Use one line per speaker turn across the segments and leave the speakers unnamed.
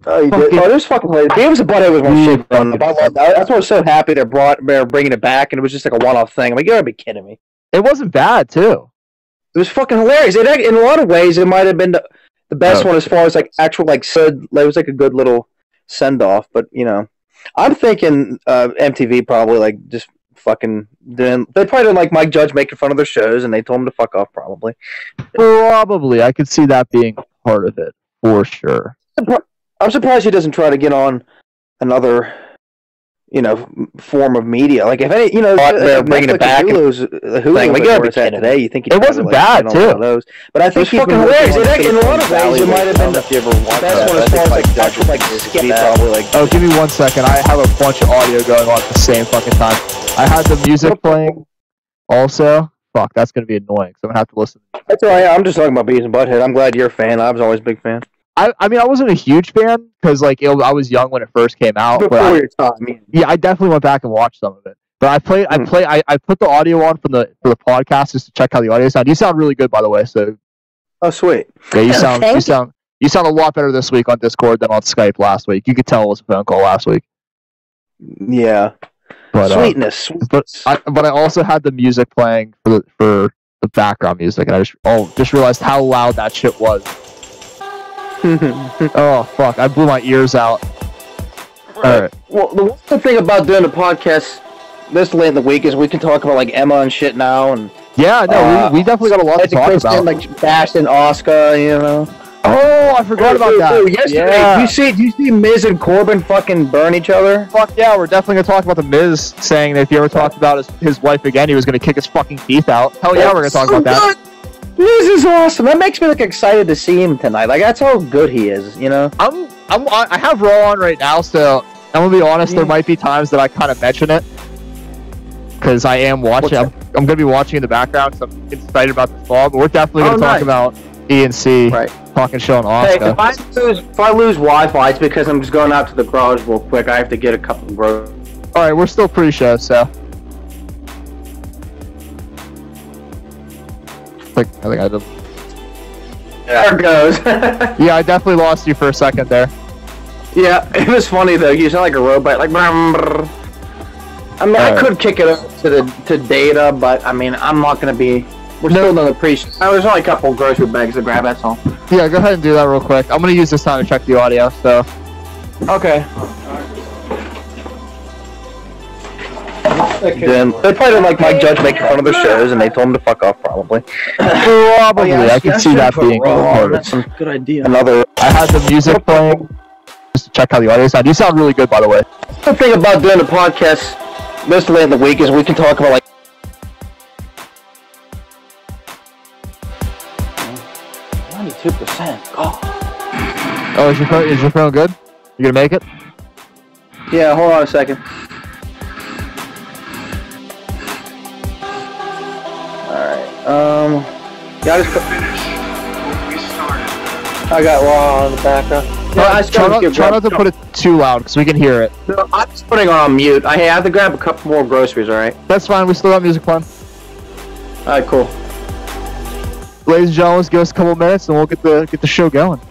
Oh, you did? Oh, there's fucking hilarious. Beavis and Butthead was one shit. That's why I was so happy they're bringing it back, and it was just like a one-off thing. I'm like, you gotta be kidding me.
It wasn't bad, too.
It was fucking hilarious. In a lot of ways, it might have been the best one as far as like actual like it was like a good little send-off. But you know, I'm thinking MTV probably like just fucking they probably didn't like Mike Judge making fun of their shows, and they told him to fuck off. Probably.
I could see that being part of it for sure.
I'm surprised he doesn't try to get on another, form of media. Like if any, they're bringing it back. Hulu's thing. Like today, you think
it wasn't bad too.
Those. But I think he's fucking hilarious. In a lot of ways, it might have been the best one as far as like actual like skip. Probably like.
Oh, give me 1 second. I have a bunch of audio going on at the same fucking time. I had the music playing. Also, fuck, that's gonna be annoying. So I'm gonna have to listen.
That's all right. I'm just talking about Beavis and Butthead. I'm glad you're a fan. I was always a big fan.
I mean, I wasn't a huge fan because, like, I was young when it first came out.
Before your time.
Yeah, I definitely went back and watched some of it. But I put the audio on for the podcast just to check how the audio sounds. You sound really good, by the way. So.
Oh, sweet.
Yeah, you sound a lot better this week on Discord than on Skype last week. You could tell it was a phone call last week.
Yeah.
But,
sweetness.
But I also had the music playing for the background music, and I just realized how loud that shit was. Oh fuck! I blew my ears out. All right.
Well, the one thing about doing the podcast this late in the week is we can talk about like Emma and shit now, and
yeah, no, we definitely got a lot to talk about.
Like Bash and Oscar,
Oh, I forgot about that.
Yesterday, yeah. Do you see Miz and Corbin fucking burn each other?
Fuck yeah, we're definitely gonna talk about the Miz saying that if he ever talked about his wife again, he was gonna kick his fucking teeth out. Hell yeah, we're gonna talk about that.
Miz is awesome. That makes me like excited to see him tonight. Like that's how good he is,
I have Raw on right now, so I'm gonna be honest. There might be times that I kind of mention it because I am watching. I'm gonna be watching in the background, so I'm excited about this Raw. But we're definitely gonna talk about E&C, talking show and Oscar.
Hey, if I lose Wi-Fi, it's because I'm just going out to the garage real quick. I have to get a couple of bros.
All right, we're still pre-show, so. I think I did.
There it goes.
Yeah, I definitely lost you for a second there.
Yeah, it was funny though. You sound like a robot, like. I mean, I could kick it up to data, but I mean, I'm not gonna be. We're still in the pre-show. There's only a couple grocery bags to grab. That's all.
Yeah, go ahead and do that real quick. I'm gonna use this time to check the audio. So.
Okay. Then they probably didn't like Mike Judge making fun of their shows, and they told him to fuck off. Probably.
I could see that being
that's a good idea.
I had the music playing just to check how the audio sounds. You sound really good, by the way.
The thing about doing the podcast this late in the week is we can talk about like. 92%.
Oh, is your phone good? You gonna make it?
Yeah, hold on a second. Alright, yeah, I got Raw on the background.
Yeah, try not to put it too loud, because we can hear it.
No, I'm just putting it on mute. I have to grab a couple more groceries, alright?
That's fine, we still have music playing.
Alright, cool.
Ladies and gentlemen, give us a couple minutes and we'll get the show going.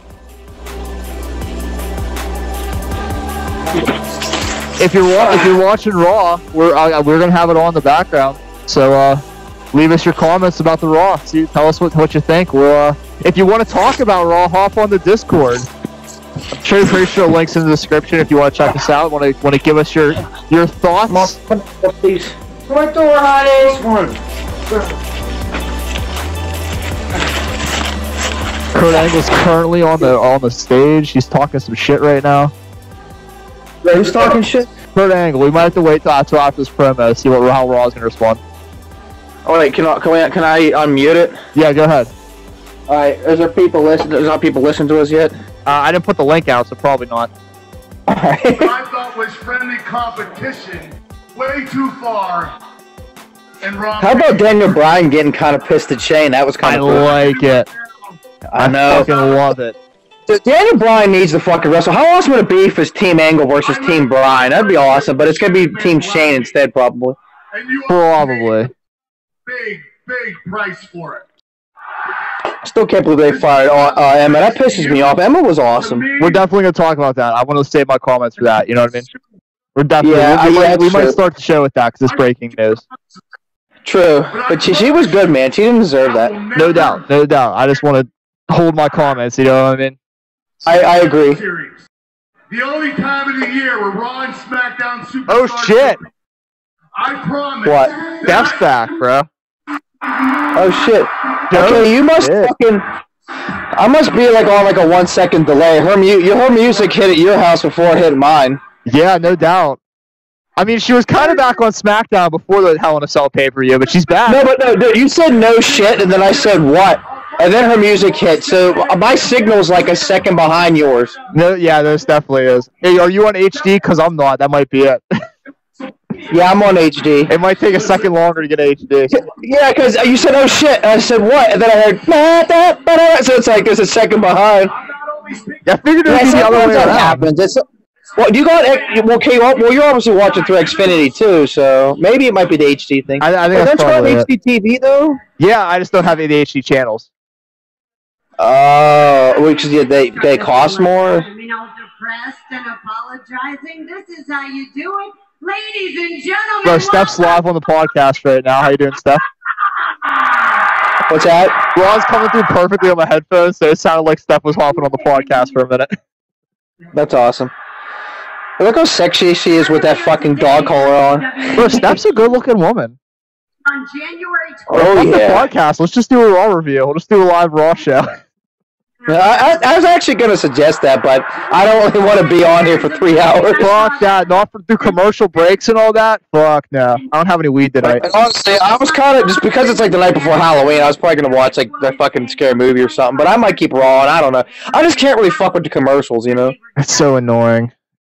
If you're watching Raw, we're gonna have it on in the background. So leave us your comments about the Raw. Tell us what you think. If you want to talk about Raw, hop on the Discord. I'm sure pretty sure links in the description if you want to check us out. Want to give us your thoughts?
Please. Right door, honey.
Kurt Angle's currently on the stage. He's talking some shit right now.
Who's talking shit?
Kurt Angle. We might have to wait till after this promo to see how Raw is gonna respond.
Oh wait, can I unmute it?
Yeah, go ahead.
All right, is there people listening? There's not people listening to us yet.
I didn't put the link out, so probably not.
All right.
What I thought was friendly competition, way too far. And wrong.
How about Daniel Bryan getting kind of pissed at Shane? That was kind of cool.
I like it. I know. Fucking love it.
Daniel Bryan needs to fucking wrestle. How awesome would it be if it's Team Angle versus Team Bryan? That'd be awesome, but it's gonna be Team Shane instead, probably.
Probably.
Big price for it.
Still can't believe they fired Emma. That pisses me off. Emma was awesome.
We're definitely going to talk about that. I want to save my comments for that. You know what I mean? We're definitely. We might start the show with that because it's breaking news.
True, but she was good, man. She didn't deserve that.
No doubt, no doubt. I just want to hold my comments. You know what I mean?
I agree.
The only time of the year where Raw and SmackDown Superstars.
Oh shit!
I promise.
What?
Steph's back, bro.
Oh shit. Okay, you must fucking. I must be like on like a 1 second delay. Her music hit at your house before it hit mine.
Yeah, no doubt. I mean, she was kind of back on SmackDown before the Hell in a Cell pay-per-view, but she's back.
No, dude, you said no shit, and then I said what? And then her music hit, so my signal's like a second behind yours.
No, yeah, this definitely is. Hey, are you on HD? Because I'm not. That might be it.
Yeah, I'm on HD.
It might take a second longer to get HD.
Yeah, because you said oh shit, and I said what? And then I heard so it's like there's a second behind.
Yeah, I figured it would be the other way around.
Happens. Well, you got well, you're obviously watching through Xfinity too, so maybe it might be the HD thing.
I think that's probably
HD TV though.
Yeah, I just don't have any HD channels.
Because they cost more.
Depressed and apologizing. This is how you do it, ladies and gentlemen.
Bro, Steph's live on the podcast right now. How you doing, Steph?
What's that?
Ron's coming through perfectly on my headphones, so it sounded like Steph was hopping on the podcast for a minute.
That's awesome. Look how sexy she is with that fucking dog collar on.
Bro, Steph's a good-looking woman.
On January 12th.
Oh, yeah.
The podcast. Let's just do a Raw review. We'll just do a live Raw show.
I was actually going to suggest that, but I don't really want to be on here for 3 hours.
Fuck that. Not through commercial breaks and all that. Fuck no. I don't have any weed tonight.
Honestly, I was kind of, just because it's like the night before Halloween, I was probably going to watch like the fucking scary movie or something, but I might keep Raw, and I don't know. I just can't really fuck with the commercials, you know?
It's so annoying.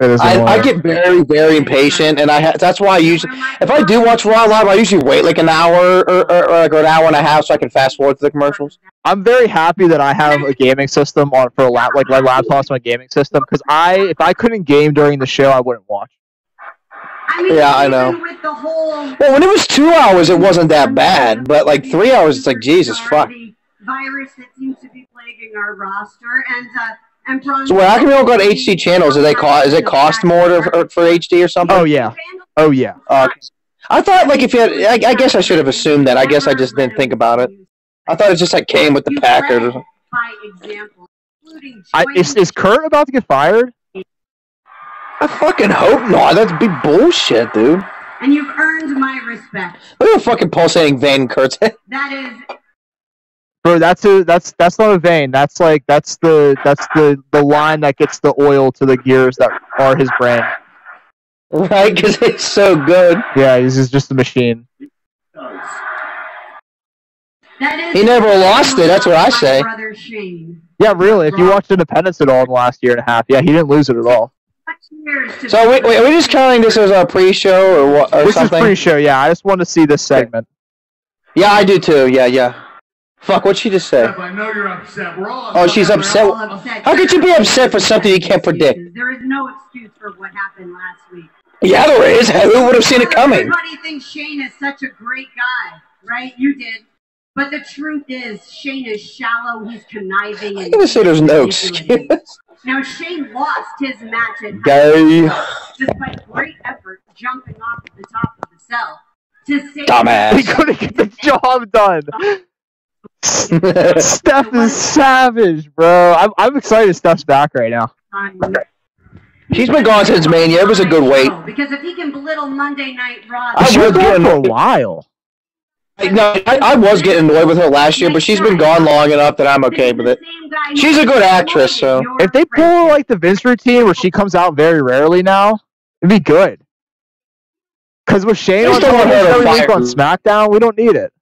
I get very, very impatient, and that's why I usually, if I do watch Raw live, I usually wait like an hour or like an hour and a half so I can fast forward to the commercials.
I'm very happy that I have a gaming system like my laptop's my gaming system, because if I couldn't game during the show, I wouldn't watch.
Yeah, I know. Well, when it was 2 hours, it wasn't that bad, but like 3 hours, it's like Jesus fuck.
Virus that seems to be plaguing our roster, and
so how come we don't got HD channels? Is it cost more for HD or something?
Oh yeah.
I thought like if you had, I guess I should have assumed that. I guess I just didn't think about it. I thought it just like came with the package or something.
Is Kurt about to get fired?
I fucking hope not. That's big bullshit, dude.
And you've earned my respect.
Look at the fucking pulsating vein in Kurt's head.
That is.
Bro, that's not a vein. That's the line that gets the oil to the gears that are his brain.
Right, because it's so good.
Yeah, he's just a machine.
He never lost it. That's what I say.
Yeah, really. If you watched Independence at all in the last year and a half, yeah, he didn't lose it at all.
So wait, are we just counting this as a pre-show or what? Or
this
something?
Is pre-show. Yeah, I just want to see this segment.
Yeah, I do too. Yeah. Fuck, what'd she just say?
I know you're upset. We're all
upset. Oh, she's upset. How could you be upset for something you can't predict?
There is no excuse for what happened last week.
Yeah, there is. Who would have seen it coming?
Everybody thinks Shane is such a great guy, right? You did. But the truth is, Shane is shallow, he's conniving.
I'm going to say there's no excuse.
Now, Shane lost his match at
Gay.
despite great effort jumping off the top of the cell to save
Dumbass.
He couldn't get the job done. Steph is savage, bro. I'm excited Steph's back right now.
She's been gone since Mania. It was a good wait.
Because if he can belittle Monday Night Raw,
She was gone for a while.
I was getting annoyed with her last year, but she's been gone long enough that I'm okay with it. She's a good actress, so
if they pull like the Vince routine where she comes out very rarely now, it'd be good. Because with Shane on every week on SmackDown, we don't need it.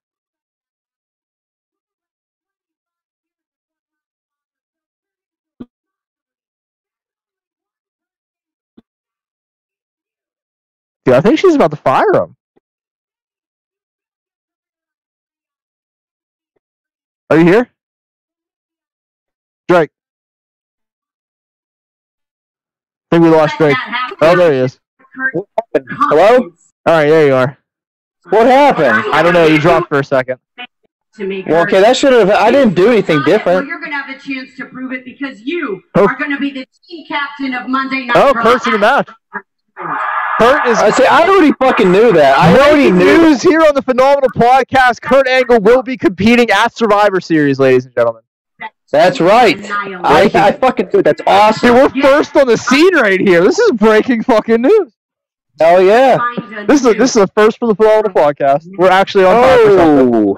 Dude, I think she's about to fire him. Are you here? Drake. I think we lost Drake. Oh, there he is.
Hello?
Alright, there you are.
What happened?
I don't know, you dropped for a second.
to make
Well, okay, that should have. I didn't do anything
Well,
different.
you're going to have a chance to prove it because you are going to be the team captain of Monday Night Raw.
Kurt's in the match. Kurt is.
I already fucking knew that. I already knew.
News here on the Phenomenal Podcast. Kurt Angle will be competing at Survivor Series, ladies and gentlemen.
That's right. I fucking knew. That's awesome.
Dude, we're first on the scene right here. This is breaking fucking news.
Hell yeah.
This is a first for the Phenomenal Podcast. We're actually on time for something.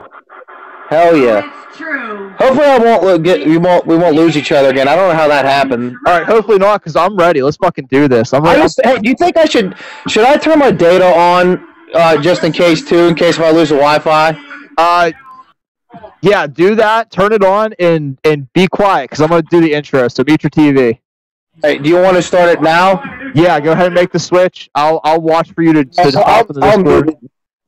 Hell yeah.
It's true.
Hopefully we won't lose each other again. I don't know how that happened.
All right, hopefully not, because I'm ready. Let's fucking do this. I'm ready.
Hey, do you think I should I turn my data on just in case if I lose the Wi-Fi?
Yeah, do that. Turn it on and be quiet, because I'm gonna do the intro. So mute your TV.
Hey, do you want to start it now?
Yeah, go ahead and make the switch. I'll watch for you to hop into this board.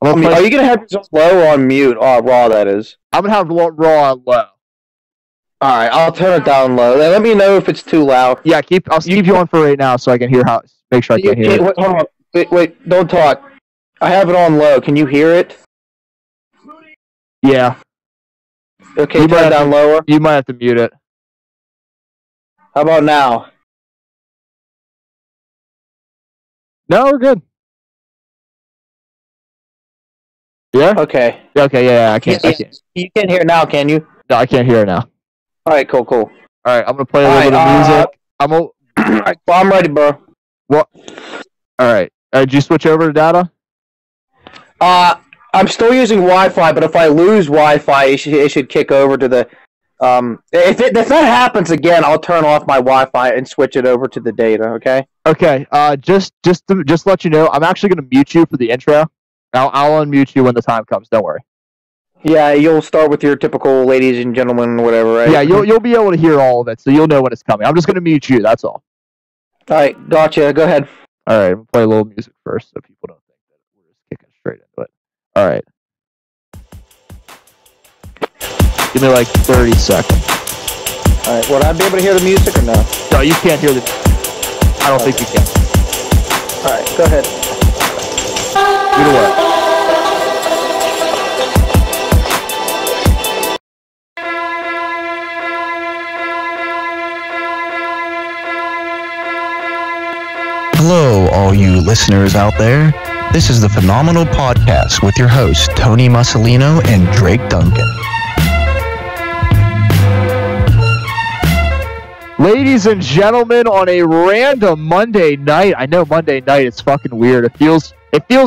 Are you gonna have this low on mute? Raw, that is.
I'm gonna have Raw on low.
All right, I'll turn it down low. Let me know if it's too loud.
Yeah, I'll keep you on for right now so I can hear make sure I can hear it.
Hold on. Wait, don't talk. I have it on low. Can you hear it?
Yeah.
Okay, turn it down lower.
You might have to mute it.
How about now?
No, we're good. Yeah?
Okay.
Okay, yeah, I can't.
You can't hear it now, can you?
No, I can't hear it now.
All right, cool.
All right, I'm gonna play a little bit of music.
I'm ready, bro.
What? All right. Did you switch over to data?
I'm still using Wi-Fi, but if I lose Wi-Fi, it should kick over to the. If that happens again, I'll turn off my Wi-Fi and switch it over to the data. Okay.
Okay. Just to let you know, I'm actually gonna mute you for the intro. I'll unmute you when the time comes. Don't worry.
Yeah, you'll start with your typical ladies and gentlemen, whatever, right?
Yeah, you'll be able to hear all of it, so you'll know when it's coming. I'm just gonna mute you. That's all.
All right, gotcha. Go ahead.
All right, we'll play a little music first, so people don't think that we're just kicking straight into it. All right. Give me like 30 seconds.
All right. Would I be able to hear the music or no?
No, you can't hear the. I don't think you can.
All right, go ahead.
Either way.
Hello, all you listeners out there. This is the Phenomenal Podcast with your hosts, Tony Musolino and Drake Duncan.
Ladies and gentlemen, on a random Monday night, I know Monday night is fucking weird. It feels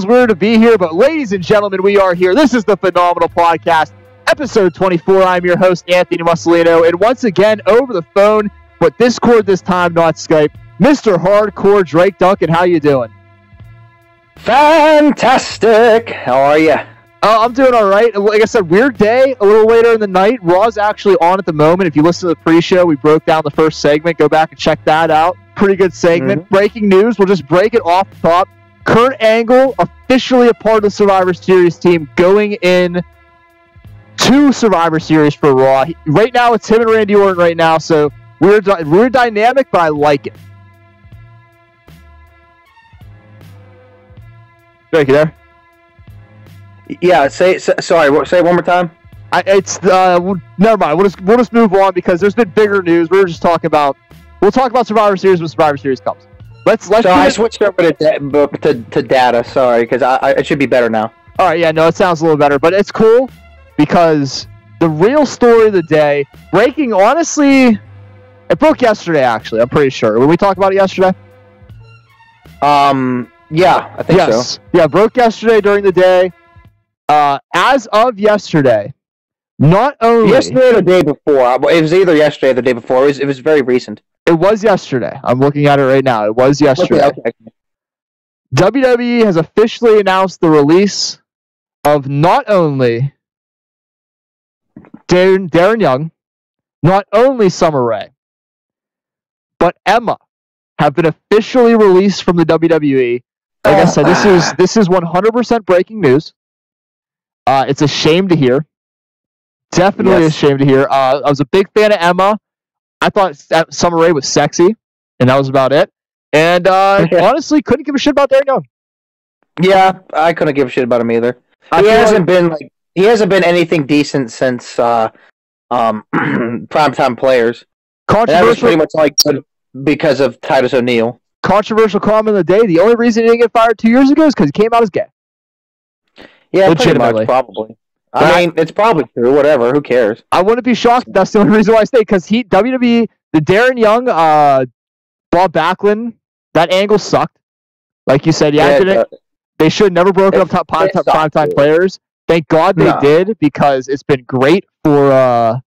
weird to be here, but ladies and gentlemen, we are here. This is the Phenomenal Podcast, episode 24. I'm your host, Anthony Musolino, and once again, over the phone, but Discord this time, not Skype, Mr. Hardcore Drake Duncan. How you doing?
Fantastic. How are you?
I'm doing all right. Like I said, weird day, a little later in the night. Raw's actually on at the moment. If you listen to the pre-show, we broke down the first segment. Go back and check that out. Pretty good segment. Mm-hmm. Breaking news. We'll just break it off the top. Kurt Angle, officially a part of the Survivor Series team, going in to Survivor Series for Raw. Right now, it's him and Randy Orton right now, so we're dynamic, but I like it. Drake, you there?
Yeah, sorry, say it one more time.
Never mind. We'll just move on because there's been bigger news. We'll talk about Survivor Series when Survivor Series comes. So
I switched over to data. Sorry, because it should be better now.
All right, yeah, no, it sounds a little better, but it's cool because the real story of the day, breaking. Honestly, it broke yesterday. Actually, I'm pretty sure. Did we talk about it yesterday?
Yeah, I think so.
Yeah, broke yesterday during the day. As of yesterday, not only...
Yesterday or the day before. It was either yesterday or the day before. It was very recent.
It was yesterday. I'm looking at it right now. It was yesterday.
Okay.
WWE has officially announced the release of not only Darren Young, not only Summer Rae, but Emma have been officially released from the WWE. Like I said, this is 100% breaking news. It's a shame to hear. Definitely a shame to hear. I was a big fan of Emma. I thought Summer Rae was sexy, and that was about it. And honestly, couldn't give a shit about Darren Young.
Yeah, I couldn't give a shit about him either. he hasn't been anything decent since Primetime Players. And that was pretty much like because of Titus O'Neil.
Controversial comment of the day. The only reason he didn't get fired 2 years ago is because he came out as gay.
Yeah, pretty much, probably. I mean, it's probably true. Whatever. Who cares?
I wouldn't be shocked. That's the only reason why I stay. Because WWE, the Darren Young, Bob Backlund, that angle sucked. Like you said, they should have never broken up primetime players. Thank God they did, because it's been great for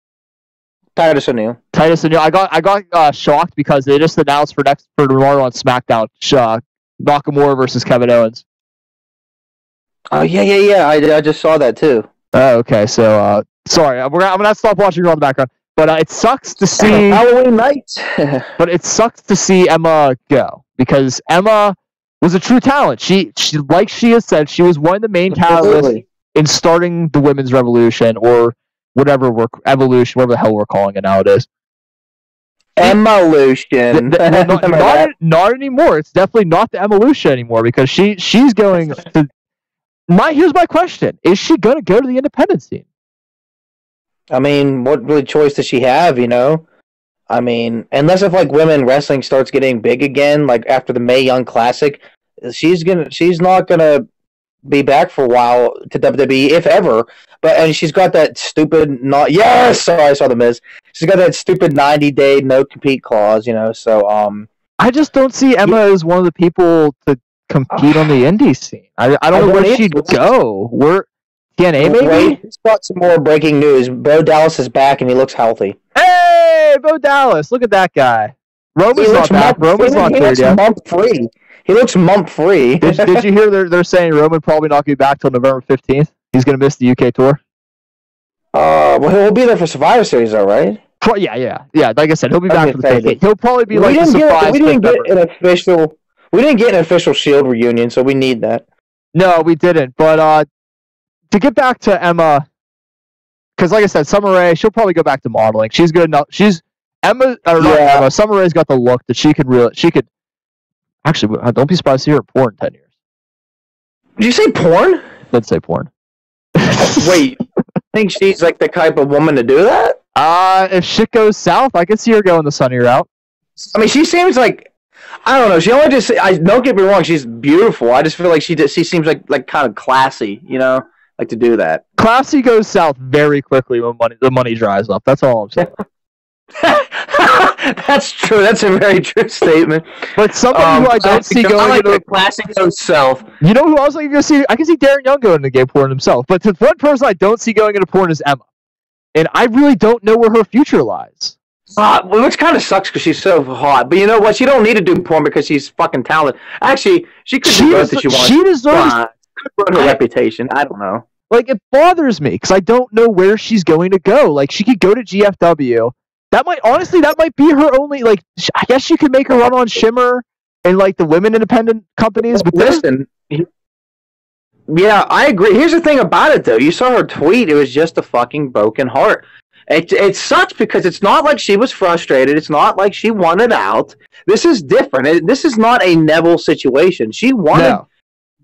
Titus O'Neil.
I got shocked because they just announced for tomorrow on SmackDown, Nakamura versus Kevin Owens.
Oh yeah. I just saw that too.
Okay, so sorry, I'm gonna stop watching Raw in the background. But it sucks to see
Halloween night.
But it sucks to see Emma go, because Emma was a true talent. She like she has said, she was one of the main catalysts in starting the women's revolution, or whatever evolution, whatever the hell we're calling it nowadays.
Evolution.
Not anymore. It's definitely not the evolution anymore, because she's going to. Here's my question: is she going to go to the independent scene?
I mean, what really choice does she have? You know, I mean, unless if like women wrestling starts getting big again, like after the Mae Young Classic, she's not gonna be back for a while to WWE, if ever. And she's got that stupid sorry, I saw the Miz. She's got that stupid 90-day no compete clause, you know. So
I just don't see Emma as one of the people to compete on the indie scene. I don't know where she'd go. TNA maybe?
Wait, he's got some more breaking news. Bo Dallas is back and he looks healthy.
Hey, Bo Dallas! Look at that guy. Roman's not back. Roman's not cleared yet.
Month-free. He looks month-free.
Did you hear they're saying Roman probably not going to be back till November 15th? He's going to miss the UK tour.
Well, he'll be there for Survivor Series, though, right?
Yeah. Like I said, he'll be back for the 15th. He'll probably be like a surprise.
We didn't get an official Shield reunion, so we need that.
No, we didn't. But to get back to Emma, because like I said, Summer Rae, she'll probably go back to modeling. She's good enough. Summer Rae's got the look that she could. Actually, don't be surprised to see her in porn in 10 years.
Did you say porn?
Let's say porn.
Wait, think she's like the type of woman to do that?
If shit goes south, I could see her going the sunnier route.
I mean, she seems like, I don't know. She only just. Don't get me wrong. She's beautiful. I just feel like she seems like kind of classy. You know, like to do that.
Classy goes south very quickly when the money dries up. That's all I'm saying.
That's true. That's a very true statement.
But somebody who I don't see going into
classic goes south.
You know who else I can go see? I can see Darren Young going into gay porn himself. But the one person I don't see going into porn is Emma, and I really don't know where her future lies.
Which kind of sucks because she's so hot. But you know what? She don't need to do porn because she's fucking talented. Actually, she could do both if she wants.
She deserves
her reputation. I don't know.
Like, it bothers me because I don't know where she's going to go. Like, she could go to GFW. That might be her only, like, I guess she could make a run on Shimmer and, like, the women independent companies. But
listen, yeah, I agree. Here's the thing about it, though. You saw her tweet. It was just a fucking broken heart. It sucks because it's not like she was frustrated. It's not like she wanted out. This is different. This is not a Neville situation. She wanted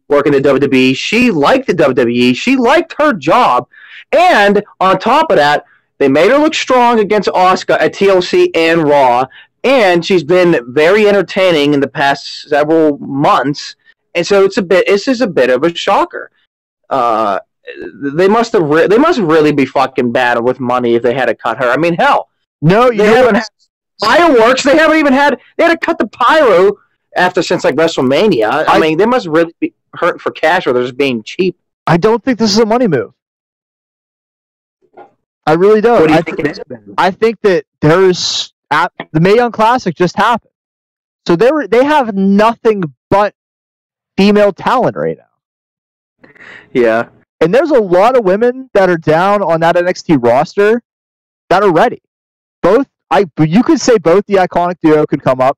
working at WWE. She liked the WWE. She liked her job. And on top of that, they made her look strong against Asuka at TLC and Raw. And she's been very entertaining in the past several months. And so this is a bit of a shocker. They must really be fucking bad with money if they had to cut her. I mean, hell,
no,
they haven't had fireworks. They haven't even had. They had to cut the pyro since like WrestleMania. I mean, they must really be hurting for cash, or they're just being cheap.
I don't think this is a money move. I really don't.
What do you think it is?
I think that the Mae Young Classic just happened, so they have nothing but female talent right now.
Yeah.
And there's a lot of women that are down on that NXT roster that are ready. You could say both the Iconic Duo could come up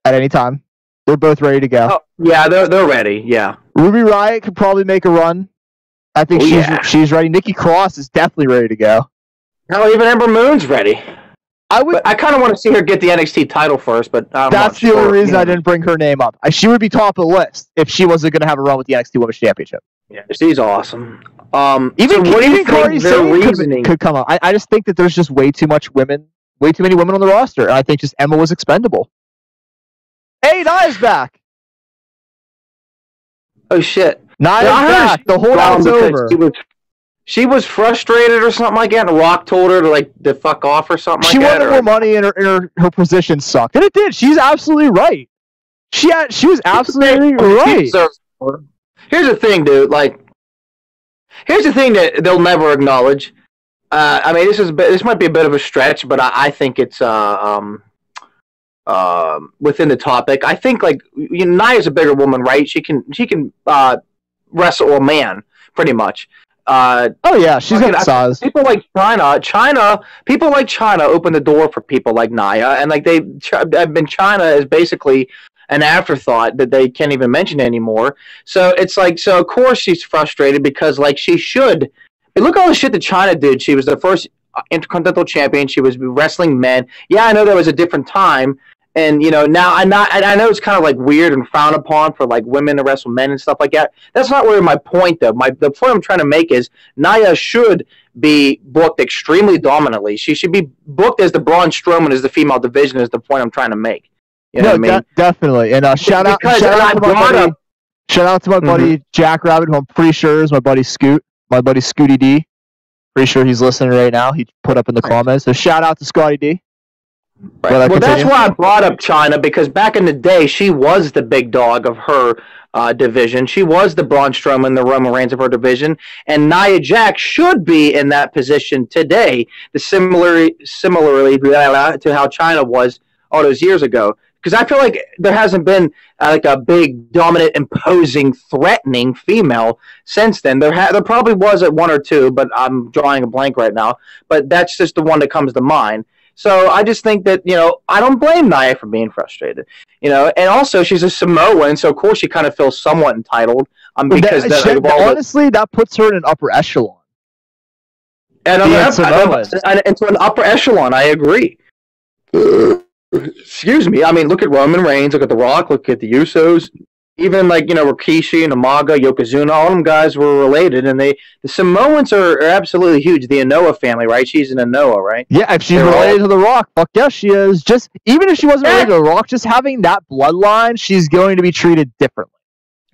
at any time. They're both ready to go.
Oh, yeah, they're ready. Yeah.
Ruby Riott could probably make a run. I think she's ready. Nikki Cross is definitely ready to go.
Hell, even Ember Moon's ready. I kind of want to see her get the NXT title first, but
that's the only reason I didn't bring her name up. She would be top of the list if she wasn't going to have a run with the NXT Women's Championship.
Yeah, she's awesome.
Even
so what do you
Corey
think their reasoning
could come up. I just think that there's just way too many women on the roster, and I think just Emma was expendable. Hey, Nia's back.
Oh shit!
Nia's back. The holdout's over.
She was frustrated or something like that, and Rock told her to fuck off or something like that.
She wanted more money, and her position sucked, and it did. She's absolutely right. She was absolutely right.
Here's the thing, dude. Here's the thing that they'll never acknowledge. I mean, this might be a bit of a stretch, but I think it's within the topic. I think Nia's a bigger woman, right? She can wrestle a man pretty much.
Oh yeah, she's got size.
People like people like China open the door for people like Nia, and China is basically an afterthought that they can't even mention anymore. So it's so of course she's frustrated because she should. Look at all the shit that China did. She was the first Intercontinental Champion. She was wrestling men. Yeah, I know there was a different time, and now I know it's kind of weird and frowned upon for women to wrestle men and stuff like that. That's not really my point though. The point I'm trying to make is Nia should be booked extremely dominantly. She should be booked as the Braun Strowman as the female division. Is the point I'm trying to make. You know what I mean?
Definitely. And shout out to my buddy Jack Rabbit, who I'm pretty sure is my buddy Scoot. My buddy Scooty D. Pretty sure he's listening right now. He put up in the comments. So shout out to Scotty D.
Right. Well, that's why I brought up China, because back in the day, she was the big dog of her division. She was the Braun Strowman, the Roman Reigns of her division. And Nia Jax should be in that position today, similarly to how China was all those years ago. Because I feel like there hasn't been a big, dominant, imposing, threatening female since then. There probably was at one or two, but I'm drawing a blank right now. But that's just the one that comes to mind. So I just think that, I don't blame Nia for being frustrated. And also she's a Samoan, so of course she kind of feels somewhat entitled. Because
honestly, that puts her in an upper echelon.
And into an upper echelon, I agree. Excuse me. I mean, look at Roman Reigns, look at The Rock, look at the Usos. Even Rikishi and Umaga, Yokozuna, all them guys were related, and the Samoans are absolutely huge. The Anoa family, right? She's an Anoa, right?
Yeah, if she's related to The Rock, fuck yes, she is. Just even if she wasn't related to The Rock, just having that bloodline, she's going to be treated differently.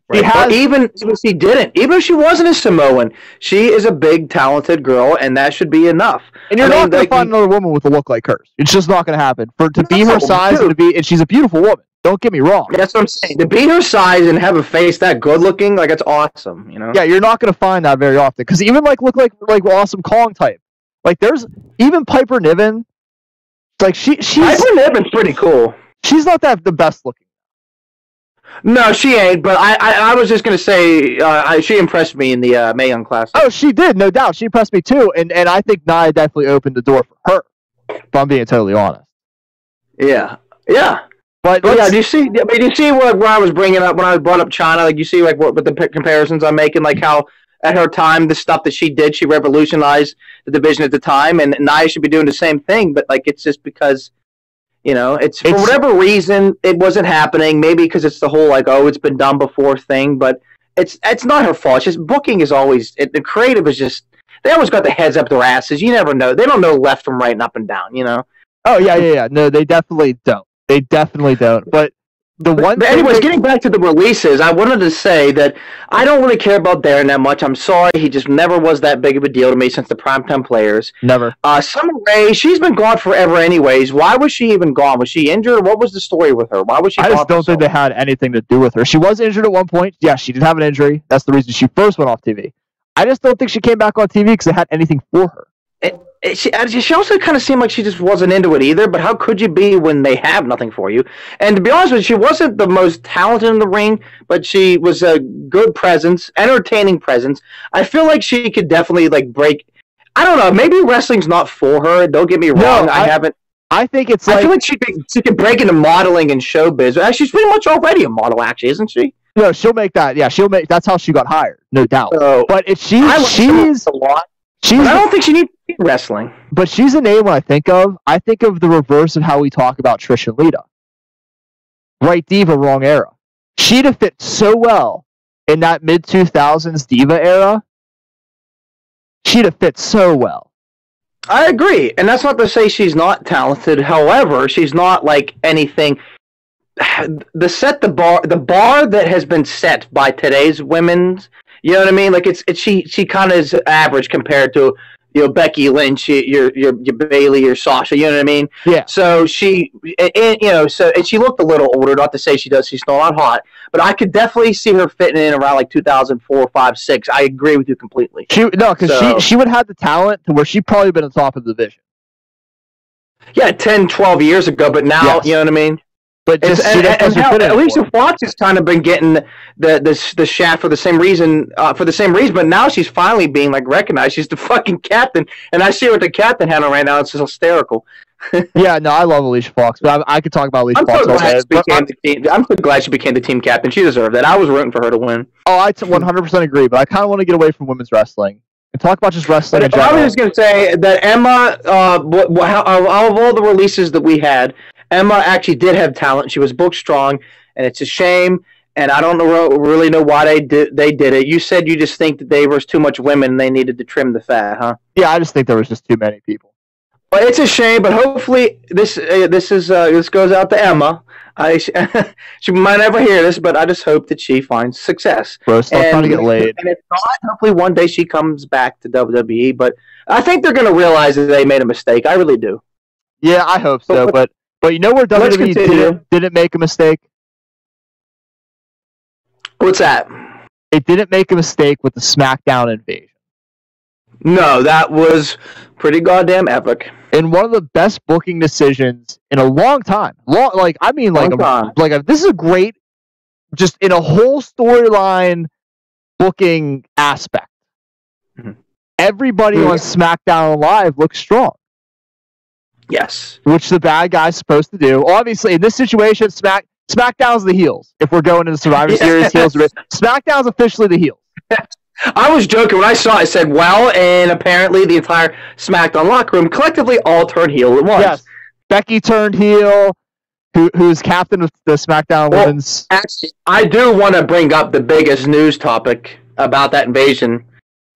Right. Even if she wasn't a Samoan, she is a big, talented girl, and that should be enough.
And you're not going to find another woman with a look like hers. It's just not going to happen. To be her size and she's a beautiful woman. Don't get me wrong.
That's what I'm saying. To be her size and have a face that good looking, it's awesome.
Yeah, you're not going to find that very often. Because even look like Awesome Kong type. There's even Piper Niven. She's
Piper Niven's pretty cool.
She's not the best looking.
No, she ain't. But I was just gonna say she impressed me in the Mae Young Classic.
Oh, she did, no doubt. She impressed me too, and I think Nia definitely opened the door for her. If I'm being totally honest.
Yeah. But
yeah,
do you see what I was bringing up when I brought up China? You see what the comparisons I'm making, how at her time the stuff that she did, she revolutionized the division at the time, and Nia should be doing the same thing. But it's just because. It's for whatever reason it wasn't happening. Maybe because it's the whole it's been done before thing. But it's not her fault. It's just booking is always the creative is just they always got the heads up their asses. You never know. They don't know left from right and up and down.
Oh yeah. No, they definitely don't. But
anyways, getting back to the releases, I wanted to say that I don't really care about Darren that much. I'm sorry, he just never was that big of a deal to me since the Primetime Players.
Never.
Summer Rae, she's been gone forever anyways. Why was she even gone? Was she injured? What was the story with her? Why was she gone?
I just don't think they had anything to do with her. She was injured at one point. Yeah, she did have an injury. That's the reason she first went off TV. I just don't think she came back on TV because they had anything for her.
She also kind of seemed like she just wasn't into it either, but how could you be when they have nothing for you? And to be honest with you, she wasn't the most talented in the ring, but she was a good presence, entertaining presence. I feel like she could definitely break. I don't know, maybe wrestling's not for her. Don't get me wrong.
No,
I haven't.
I think it's
I feel like she could break into modeling and showbiz. She's pretty much already a model, actually, isn't she?
No, she'll make that. Yeah, that's how she got hired, no doubt.
So,
but if she's a lot.
I don't think she needs to be wrestling.
But she's a name when I think of the reverse of how we talk about Trish and Lita. Right diva, wrong era. She'd have fit so well in that mid-2000s diva era, she'd have fit so well.
I agree, and that's not to say she's not talented. However, she's not like anything. The bar that has been set by today's women's, you know what I mean? Like she kind of is average compared to Becky Lynch, your Bailey, your Sasha. You know what I mean?
Yeah.
So she, and she looked a little older. Not to say she does. She's still not hot, but I could definitely see her fitting in around like 2004, 5, 6. I agree with you completely.
She would have the talent to where she'd probably been at the top of the division.
Yeah, 10, 12 years ago, but now,
yes.
You know what I mean?
But just
Alicia Fox has kind of been getting the shaft for the same reason, but now she's finally being like recognized. She's the fucking captain, and I see her with the captain hat on right now. It's just hysterical.
Yeah, no, I love Alicia Fox, but I could talk about Alicia Fox all day.
I'm so glad she became the team captain. She deserved that. I was rooting for her to win.
Oh, I 100% agree, but I kind of want to get away from women's wrestling and talk about just wrestling in general.
I was just going to say that Emma, of all the releases that we had, Emma actually did have talent. She was booked strong, and it's a shame. And I don't really know why they did it. You said you just think that there was too much women and they needed to trim the fat, huh?
Yeah, I just think there was just too many people.
Well, it's a shame, but hopefully this goes out to Emma. She might never hear this, but I just hope that she finds success.
Bro, stop trying to get laid.
And if not, hopefully one day she comes back to WWE. But I think they're going to realize that they made a mistake. I really do.
Yeah, I hope so. But you know where WWE didn't make a mistake?
What's that?
It didn't make a mistake with the SmackDown invasion. No,
that was pretty goddamn epic.
And one of the best booking decisions in a long time. This is a great, just in a whole storyline booking aspect. Mm-hmm. Everybody on SmackDown Live looks strong.
Yes.
Which the bad guy's supposed to do. Obviously, in this situation, SmackDown's the heels. If we're going into the Survivor Series, heels. SmackDown's officially the heels.
I was joking when I saw it. I said, well, and apparently the entire SmackDown locker room collectively all turned heel at once. Yes.
Becky turned heel, who's captain of the SmackDown Women's.
Actually, I do want to bring up the biggest news topic about that invasion.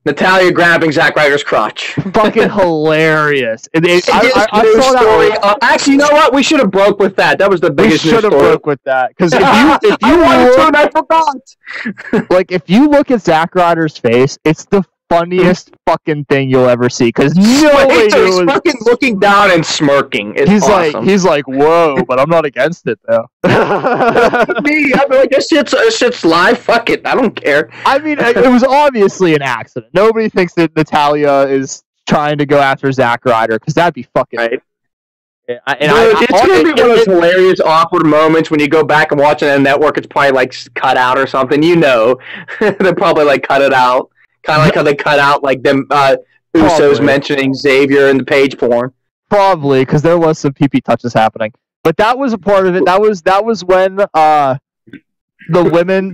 Natalya grabbing Zack Ryder's crotch.
Fucking hilarious. I
saw that story. Actually, you know what? We should have broke with that. That was the biggest news story. We should have broke
with that. Because if I forgot. Like, if you look at Zack Ryder's face, it's the funniest fucking thing you'll ever see. Because
he's fucking looking down and smirking. It's awesome.
He's like, whoa, but I'm not against it though.
Me, I'm like, this shit's live. Fuck it, I don't care.
I mean, it was obviously an accident. Nobody thinks that Natalya is trying to go after Zack Ryder because that'd be fucking.
Right. It's gonna be one of those hilarious, awkward moments when you go back and watch it on the network. It's probably like cut out or something. You know, they'll probably like cut it out. Kind of like how they cut out like them Usos mentioning Xavier in the page porn.
Probably, because there was some PP touches happening. But that was a part of it. That was when the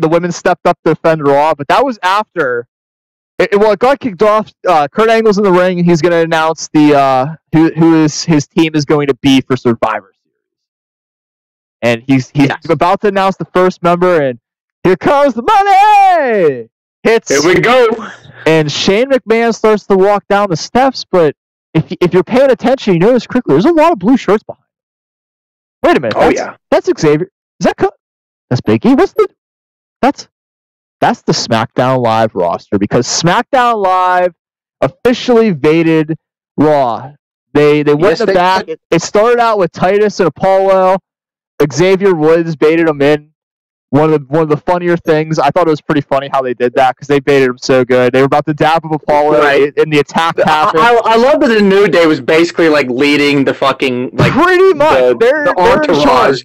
women stepped up to defend Raw. But that was after. It got kicked off. Kurt Angle's in the ring, and he's going to announce the who his team is going to be for Survivor Series. And he's about to announce the first member, and here comes the money.
Here we go.
And Shane McMahon starts to walk down the steps, but if you're paying attention, you notice quickly there's a lot of blue shirts behind. Wait a minute. That's Xavier. Is that that's Big E? That's the SmackDown Live roster, because SmackDown Live officially invaded Raw. They went in the back. It started out with Titus and Apollo. Xavier Woods baited them in. One of the funnier things, I thought it was pretty funny how they did that, because they baited him so good. They were about to dab up Apollo, and the attack happened.
I love that the New Day was basically like leading the fucking
pretty much
the entourage.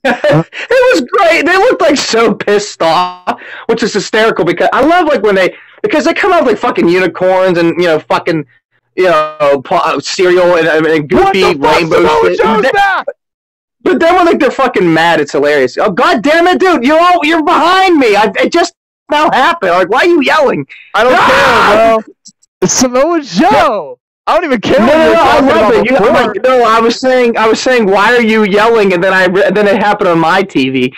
It was great. They looked like so pissed off, which is hysterical, because I love because they come out like fucking unicorns and fucking cereal and goofy rainbow shit. But then when they're fucking mad, it's hilarious. Oh, god damn it, dude! You're behind me. It just now happened. Like, why are you yelling?
I don't care, bro. It's Samoa Joe. I don't even care.
No, I love it. I was saying, why are you yelling? And then it happened on my TV.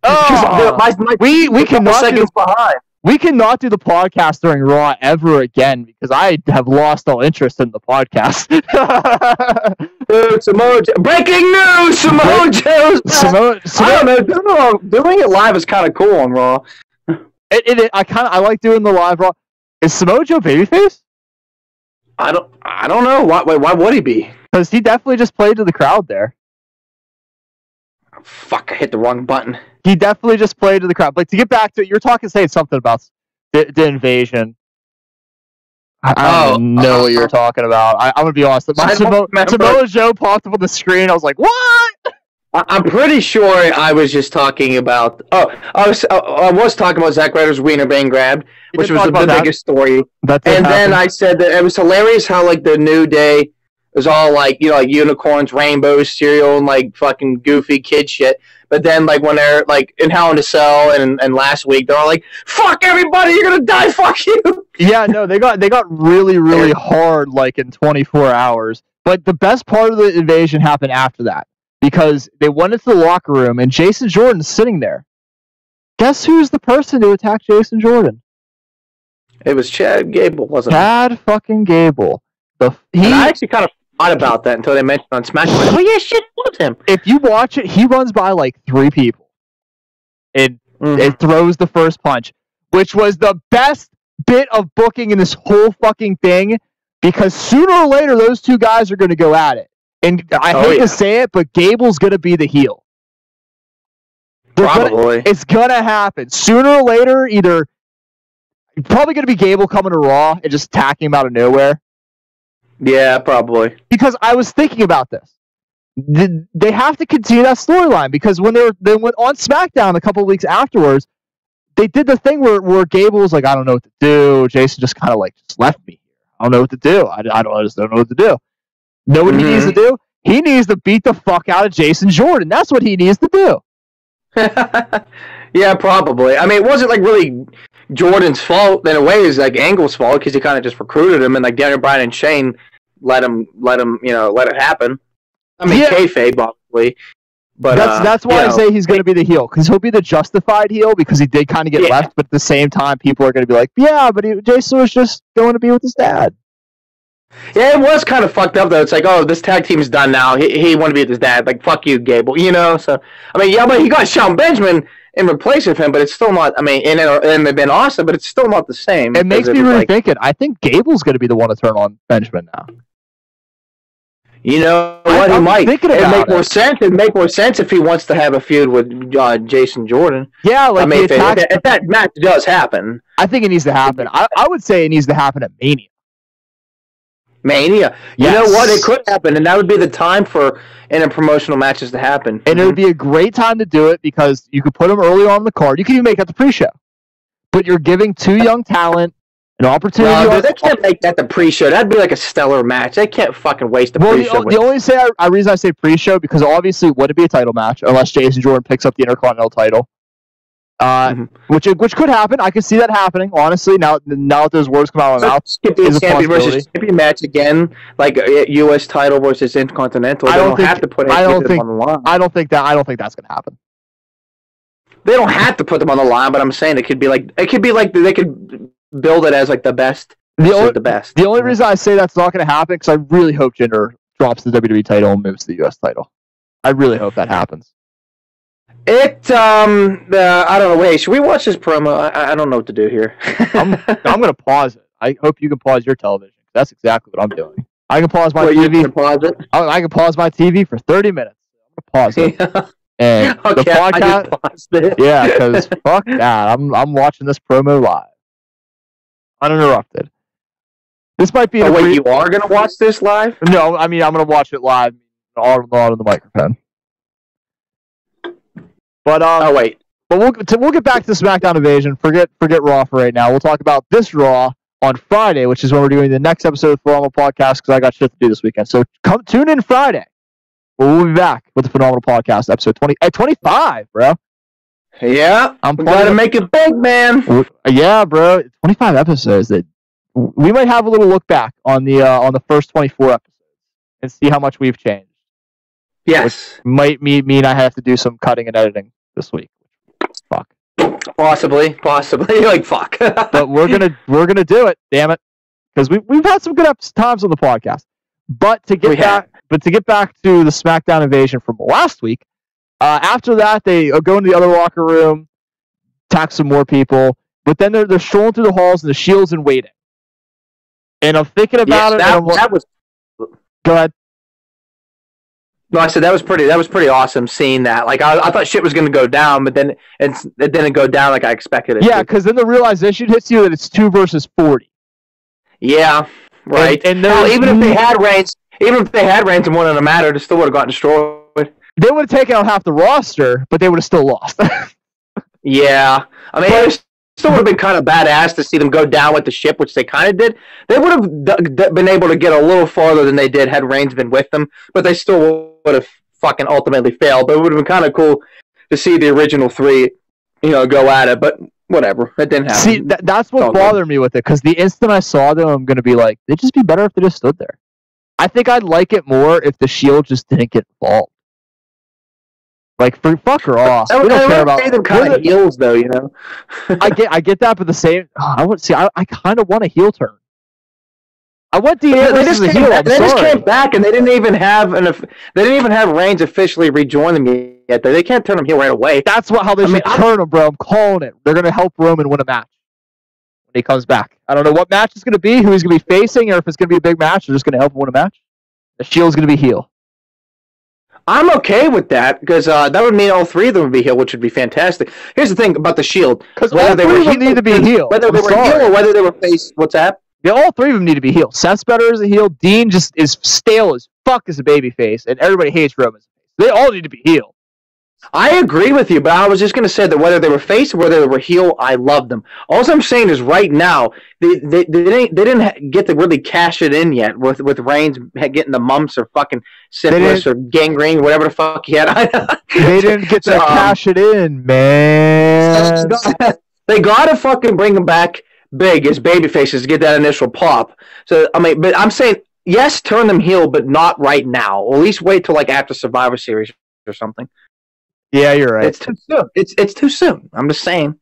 Oh, we cannot
seconds behind.
We cannot do the podcast during Raw ever again because I have lost all interest in the podcast.
Breaking news! Samoa Joe's I don't know. Doing it live is kind of cool on Raw.
I like doing the live Raw. Is Samoa Joe babyface?
I don't know. Why would he be?
Because he definitely just played to the crowd there.
Fuck! I hit the wrong button.
He definitely just played to the crowd. But to get back to it, you're saying something about the invasion. I don't know what you're talking about. I'm gonna be honest. Samoa Joe popped up on the screen. I was like, "What?"
I'm pretty sure I was just talking about. I was talking about Zack Ryder's wiener being grabbed, which was the biggest story. And then I said that it was hilarious how like the New Day was all like like unicorns, rainbows, cereal, and like fucking goofy kid shit. But then, like, when they're, like, in Hell in a Cell and last week, they're all like, fuck everybody, you're gonna die, fuck you!
Yeah, no, they got really, really hard, like, in 24 hours. But the best part of the invasion happened after that. Because they went into the locker room, and Jason Jordan's sitting there. Guess who's the person who attacked Jason Jordan?
It was Chad Gable, wasn't it?
Chad fucking Gable.
And I actually kind of thought about that until they mentioned on SmackDown. Oh yeah, shit, it was him.
If you watch it, he runs by like 3 people. It throws the first punch, which was the best bit of booking in this whole fucking thing, because sooner or later those two guys are going to go at it. And I hate to say it, but Gable's going to be the heel.
Probably.
It's going to happen. Sooner or later, either probably going to be Gable coming to Raw and just attacking him out of nowhere.
Yeah, probably.
Because I was thinking about this. They have to continue that storyline, because when they went on SmackDown a couple of weeks afterwards, they did the thing where Gable was like, I don't know what to do. Jason just kind of like just left me here. I don't know what to do. I just don't know what to do. Know what he needs to do? He needs to beat the fuck out of Jason Jordan. That's what he needs to do.
Yeah, probably. I mean, it wasn't like really Jordan's fault in a way. It's like Angle's fault, because he kind of just recruited him, and like Daniel Bryan and Shane let it happen. I mean, kayfabe, obviously. But
that's why I say he's going to be the heel, because he'll be the justified heel, because he did kind of get left, but at the same time, people are going to be like, yeah, but Jason was just going to be with his dad.
Yeah, it was kind of fucked up, though. It's like, oh, this tag team's done now. He wanted to be with his dad. Like, fuck you, Gable. So, I mean, yeah, but he got Shelton Benjamin in replace of him, but it's still not, I mean, and they've been awesome, but it's still not the same.
It makes me really thinking. I think Gable's going to be the one to turn on Benjamin now.
You know what? He might. It'd make more sense. It'd make more sense if he wants to have a feud with Jason Jordan.
Yeah, like, I mean,
if that match does happen.
I think it needs to happen. I would say it needs to happen at Mania.
Yes. You know what? It could happen, and that would be the time for promotional matches to happen.
And it would be a great time to do it, because you could put them early on in the card. You could even make that the pre-show. But you're giving two young talent an opportunity.
No, they can't make that the pre-show. That'd be like a stellar match. They can't fucking waste the pre-show.
The only reason I say pre-show, because obviously it wouldn't be a title match unless Jason Jordan picks up the Intercontinental title. Which could happen. I could see that happening, honestly. Now that those words come out of my mouth,
skip the champion versus champion match again, like a U.S. title versus Intercontinental. They don't have to put them on the line.
I don't think that's gonna happen.
They don't have to put them on the line, but I'm saying it could be like they could build it as like the best. The best.
The only reason I say that's not gonna happen, because I really hope Jinder drops the WWE title and moves to the U.S. title. I really hope that happens.
I don't know. Wait, should we watch this promo? I don't know what to do here.
I'm gonna pause it. I hope you can pause your television. That's exactly what I'm doing. I can pause my TV.
You can pause it?
I can pause my TV for 30 minutes. I'm gonna pause it.
Yeah.
And
okay,
the podcast.
I just paused it.
Yeah, because fuck that. I'm watching this promo live, uninterrupted. This might be.
Oh wait, you are gonna watch this live?
No, I mean I'm gonna watch it live on the microphone. But
wait.
But we'll get back to SmackDown Invasion. Forget Raw for right now. We'll talk about this Raw on Friday, which is when we're doing the next episode of the Phenomenal Podcast, because I got shit to do this weekend. So tune in Friday. We'll be back with the Phenomenal Podcast episode 25, bro.
Yeah, I'm trying to make it big, man.
Yeah, bro. 25 episodes. That we might have a little look back on the first 24 episodes and see how much we've changed.
Yes.
Which might mean I have to do some cutting and editing this week. fuck.
Possibly. Like, fuck.
But we're gonna do it. Damn it, because we've had some good times on the podcast. But to get back to the SmackDown invasion from last week, after that they go into the other locker room, attack some more people. But then they're strolling through the halls and the Shield's in waiting. And I'm thinking about it. That was. Go ahead.
No, I said that was pretty awesome seeing that. Like I thought shit was going to go down, but then it didn't go down like I expected it.
Yeah, because then the realization hits you that it's 2 versus 40.
Yeah, right.
And
now, even if they had Reigns and wouldn't have mattered, it still would have gotten destroyed.
They would have taken out half the roster, but they would have still lost.
Yeah, I mean, it still would have been kind of badass to see them go down with the ship, which they kind of did. They would have been able to get a little farther than they did had Reigns been with them, but they still would have fucking ultimately failed. But it would have been kind of cool to see the original 3, go at it. But whatever, it didn't happen.
See, that's what bothered me with it, because the instant I saw them, I'm going to be like, it'd just be better if they just stood there. I think I'd like it more if the Shield just didn't get involved. Like, fuck her off. We don't care about
them kind of heels, though,
I get that, but the same. I kind of want a heel turn. I want the
they just came back and they didn't even have Reigns officially rejoin them yet. They can't turn him heel right away.
That's how they should turn him, bro. I'm calling it. They're gonna help Roman win a match when he comes back. I don't know what match it's gonna be, who he's gonna be facing, or if it's gonna be a big match. They're just gonna help him win a match. The Shield's gonna be heel.
I'm okay with that, because that would mean all 3 of them would be heel, which would be fantastic. Here's the thing about the Shield.
Because all 3 of them need to be heel.
Whether they were heel or whether they were face, what's that?
Yeah, all 3 of them need to be heel. Seth's better as a heel. Dean just is stale as fuck as a babyface, and everybody hates Roman as a face. They all need to be heel.
I agree with you, but I was just going to say that whether they were face or whether they were heel, I love them. All I'm saying is right now, they didn't get to really cash it in yet with Reigns getting the mumps or fucking syphilis or gangrene, whatever the fuck he had.
They didn't get to cash it in, man.
They got to fucking bring him back big as babyfaces to get that initial pop. So, I mean, but I'm saying, yes, turn them heel, but not right now. Or at least wait till like after Survivor Series or something.
Yeah, you're right.
It's too soon. It's too soon. I'm just saying.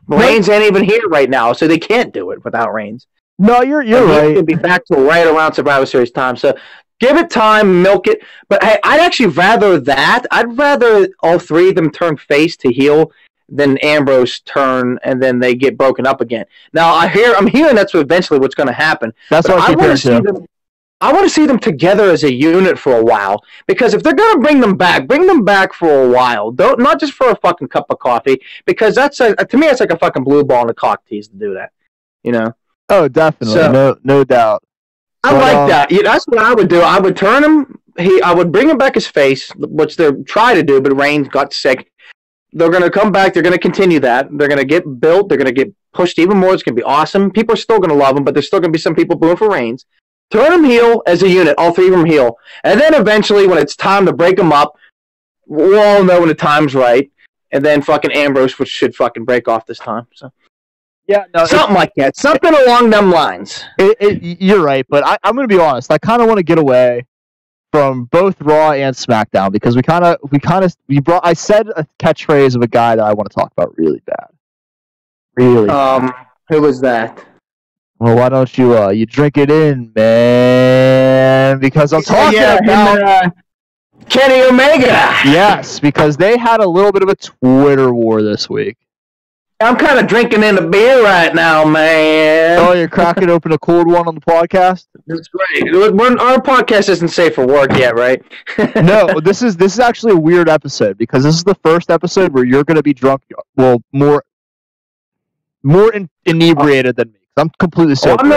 Reigns ain't even here right now, so they can't do it without Reigns.
No, you're right.
He'll be back to right around Survivor Series time. So give it time, milk it. But hey, I'd actually rather that. I'd rather all 3 of them turn face to heel than Ambrose turn and then they get broken up again. Now I'm hearing that's eventually what's going to happen.
That's what I keep hearing too.
I want to see them together as a unit for a while, because if they're going to bring them back for a while. Not just for a fucking cup of coffee, because that's to me it's like a fucking blue ball and a cock tease to do that,
Oh, definitely, so, no doubt.
I like that. Yeah, that's what I would do. I would turn him. I would bring him back his face, which they're trying to do, but Reigns got sick. They're going to come back. They're going to continue that. They're going to get built. They're going to get pushed even more. It's going to be awesome. People are still going to love him, but there's still going to be some people booing for Reigns. Turn them heel as a unit, all 3 of them heel. And then eventually, when it's time to break them up, we'll all know when the time's right. And then fucking Ambrose should fucking break off this time. So,
yeah, no,
something like that. Something along them lines.
You're right, but I'm going to be honest. I kind of want to get away from both Raw and SmackDown, because I said a catchphrase of a guy that I want to talk about really bad. Really.
Who was that?
Well, why don't you drink it in, man? Because I'm talking about
Kenny Omega.
Yes, because they had a little bit of a Twitter war this week.
I'm kind of drinking in a beer right now, man.
Oh, you're cracking open a cold one on the podcast?
That's right. Our podcast isn't safe for work yet, right?
No, this is actually a weird episode, because this is the first episode where you're going to be drunk, well, more inebriated than me. I'm completely sober.
I'm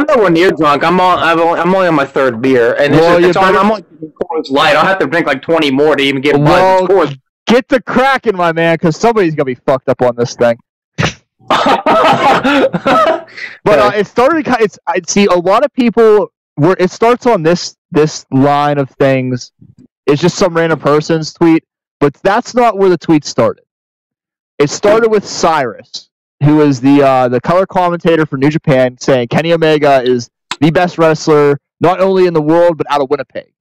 nowhere near drunk. I'm only on my 3rd beer, and I'm only drinking Coors Light. I'll have to drink like 20 more to even get by Coors.
Get the cracking, my man, because somebody's gonna be fucked up on this thing. But it started. I see a lot of people where it starts on this line of things. It's just some random person's tweet, but that's not where the tweet started. It started with Cyrus, who is the color commentator for New Japan, saying Kenny Omega is the best wrestler, not only in the world, but out of Winnipeg.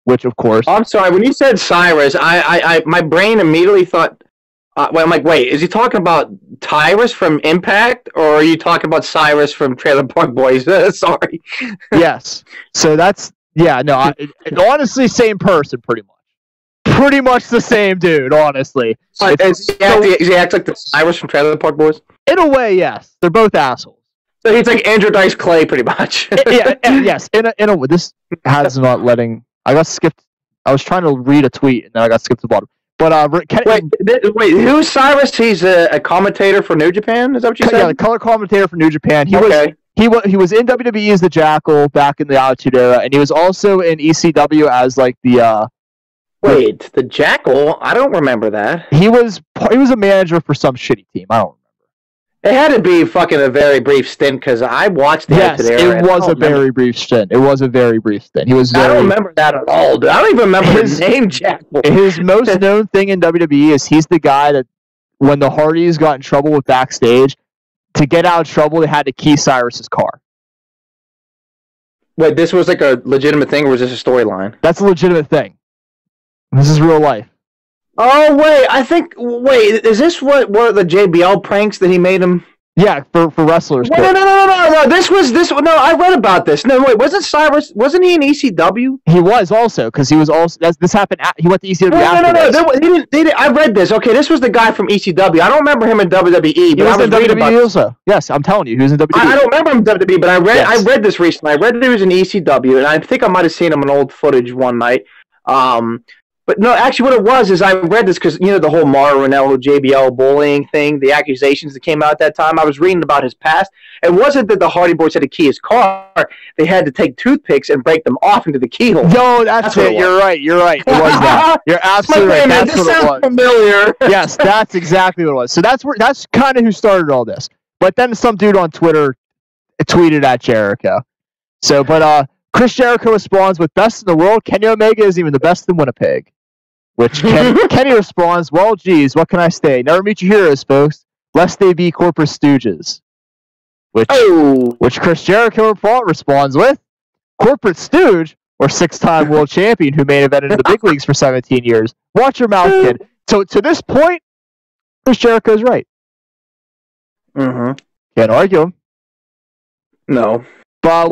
Which, of course...
I'm sorry, when you said Cyrus, my brain immediately thought Well, I'm like, wait, is he talking about Tyrus from Impact, or are you talking about Cyrus from Trailer Park Boys? Sorry.
Yes. So that's no. Honestly, same person, pretty much. Pretty much the same dude. Honestly,
Does he act like the Cyrus from Trailer Park Boys?
In a way, yes. They're both assholes.
So he's like Andrew Dice Clay, pretty much.
Yes. In a way, this has not letting. I got skipped. I was trying to read a tweet and then I got skipped to the bottom. But
wait, who's Cyrus? He's a commentator for New Japan. Is that what you said?
Yeah, the color commentator for New Japan. He was in WWE as the Jackal back in the Attitude Era, and he was also in ECW as like the.
Wait, the Jackal? I don't remember that.
He was a manager for some shitty team. I don't remember.
It had to be fucking a very brief stint because I watched the
Attitude Era. It was a very brief stint. It was a very brief stint. He was. I
don't remember that at all, dude. I don't even remember his name, Jackal.
His most known thing in WWE is he's the guy that when the Hardys got in trouble with backstage, to get out of trouble, they had to key Cyrus's car.
Wait, this was like a legitimate thing, or was this a storyline?
That's a legitimate thing. This is real life.
Oh, wait, is this what the JBL pranks that he made him?
Yeah, for wrestlers.
No, I read about this. No, wait, wasn't he in ECW?
He was also, because he was also, this happened, he went to ECW
No, I read this. Okay, this was the guy from ECW. I don't remember him in WWE, but I was reading about
also. Yes, I'm telling you, he was in WWE.
I don't remember him in WWE, but I read this recently. I read that he was in ECW, and I think I might have seen him in old footage one night. But no, actually what it was is I read this because, the whole Mauro Ranallo JBL bullying thing, the accusations that came out at that time, I was reading about his past. It wasn't that the Hardy Boys had to key his car. They had to take toothpicks and break them off into the keyhole.
No, that's it. You're right. It was that. You're absolutely right. That's what it was.
Familiar.
Yes, that's exactly what it was. So that's kind of who started all this. But then some dude on Twitter tweeted at Jericho. So, Chris Jericho responds with best in the world. Kenny Omega is even the best in Winnipeg. Which Kenny responds, well, geez, what can I say? Never meet your heroes, folks, lest they be corporate stooges. Which Chris Jericho responds with, corporate stooge, or 6-time world champion who main evented in the big leagues for 17 years. Watch your mouth, kid. So to this point, Chris Jericho's right.
Mm-hmm.
Can't argue him.
No.
But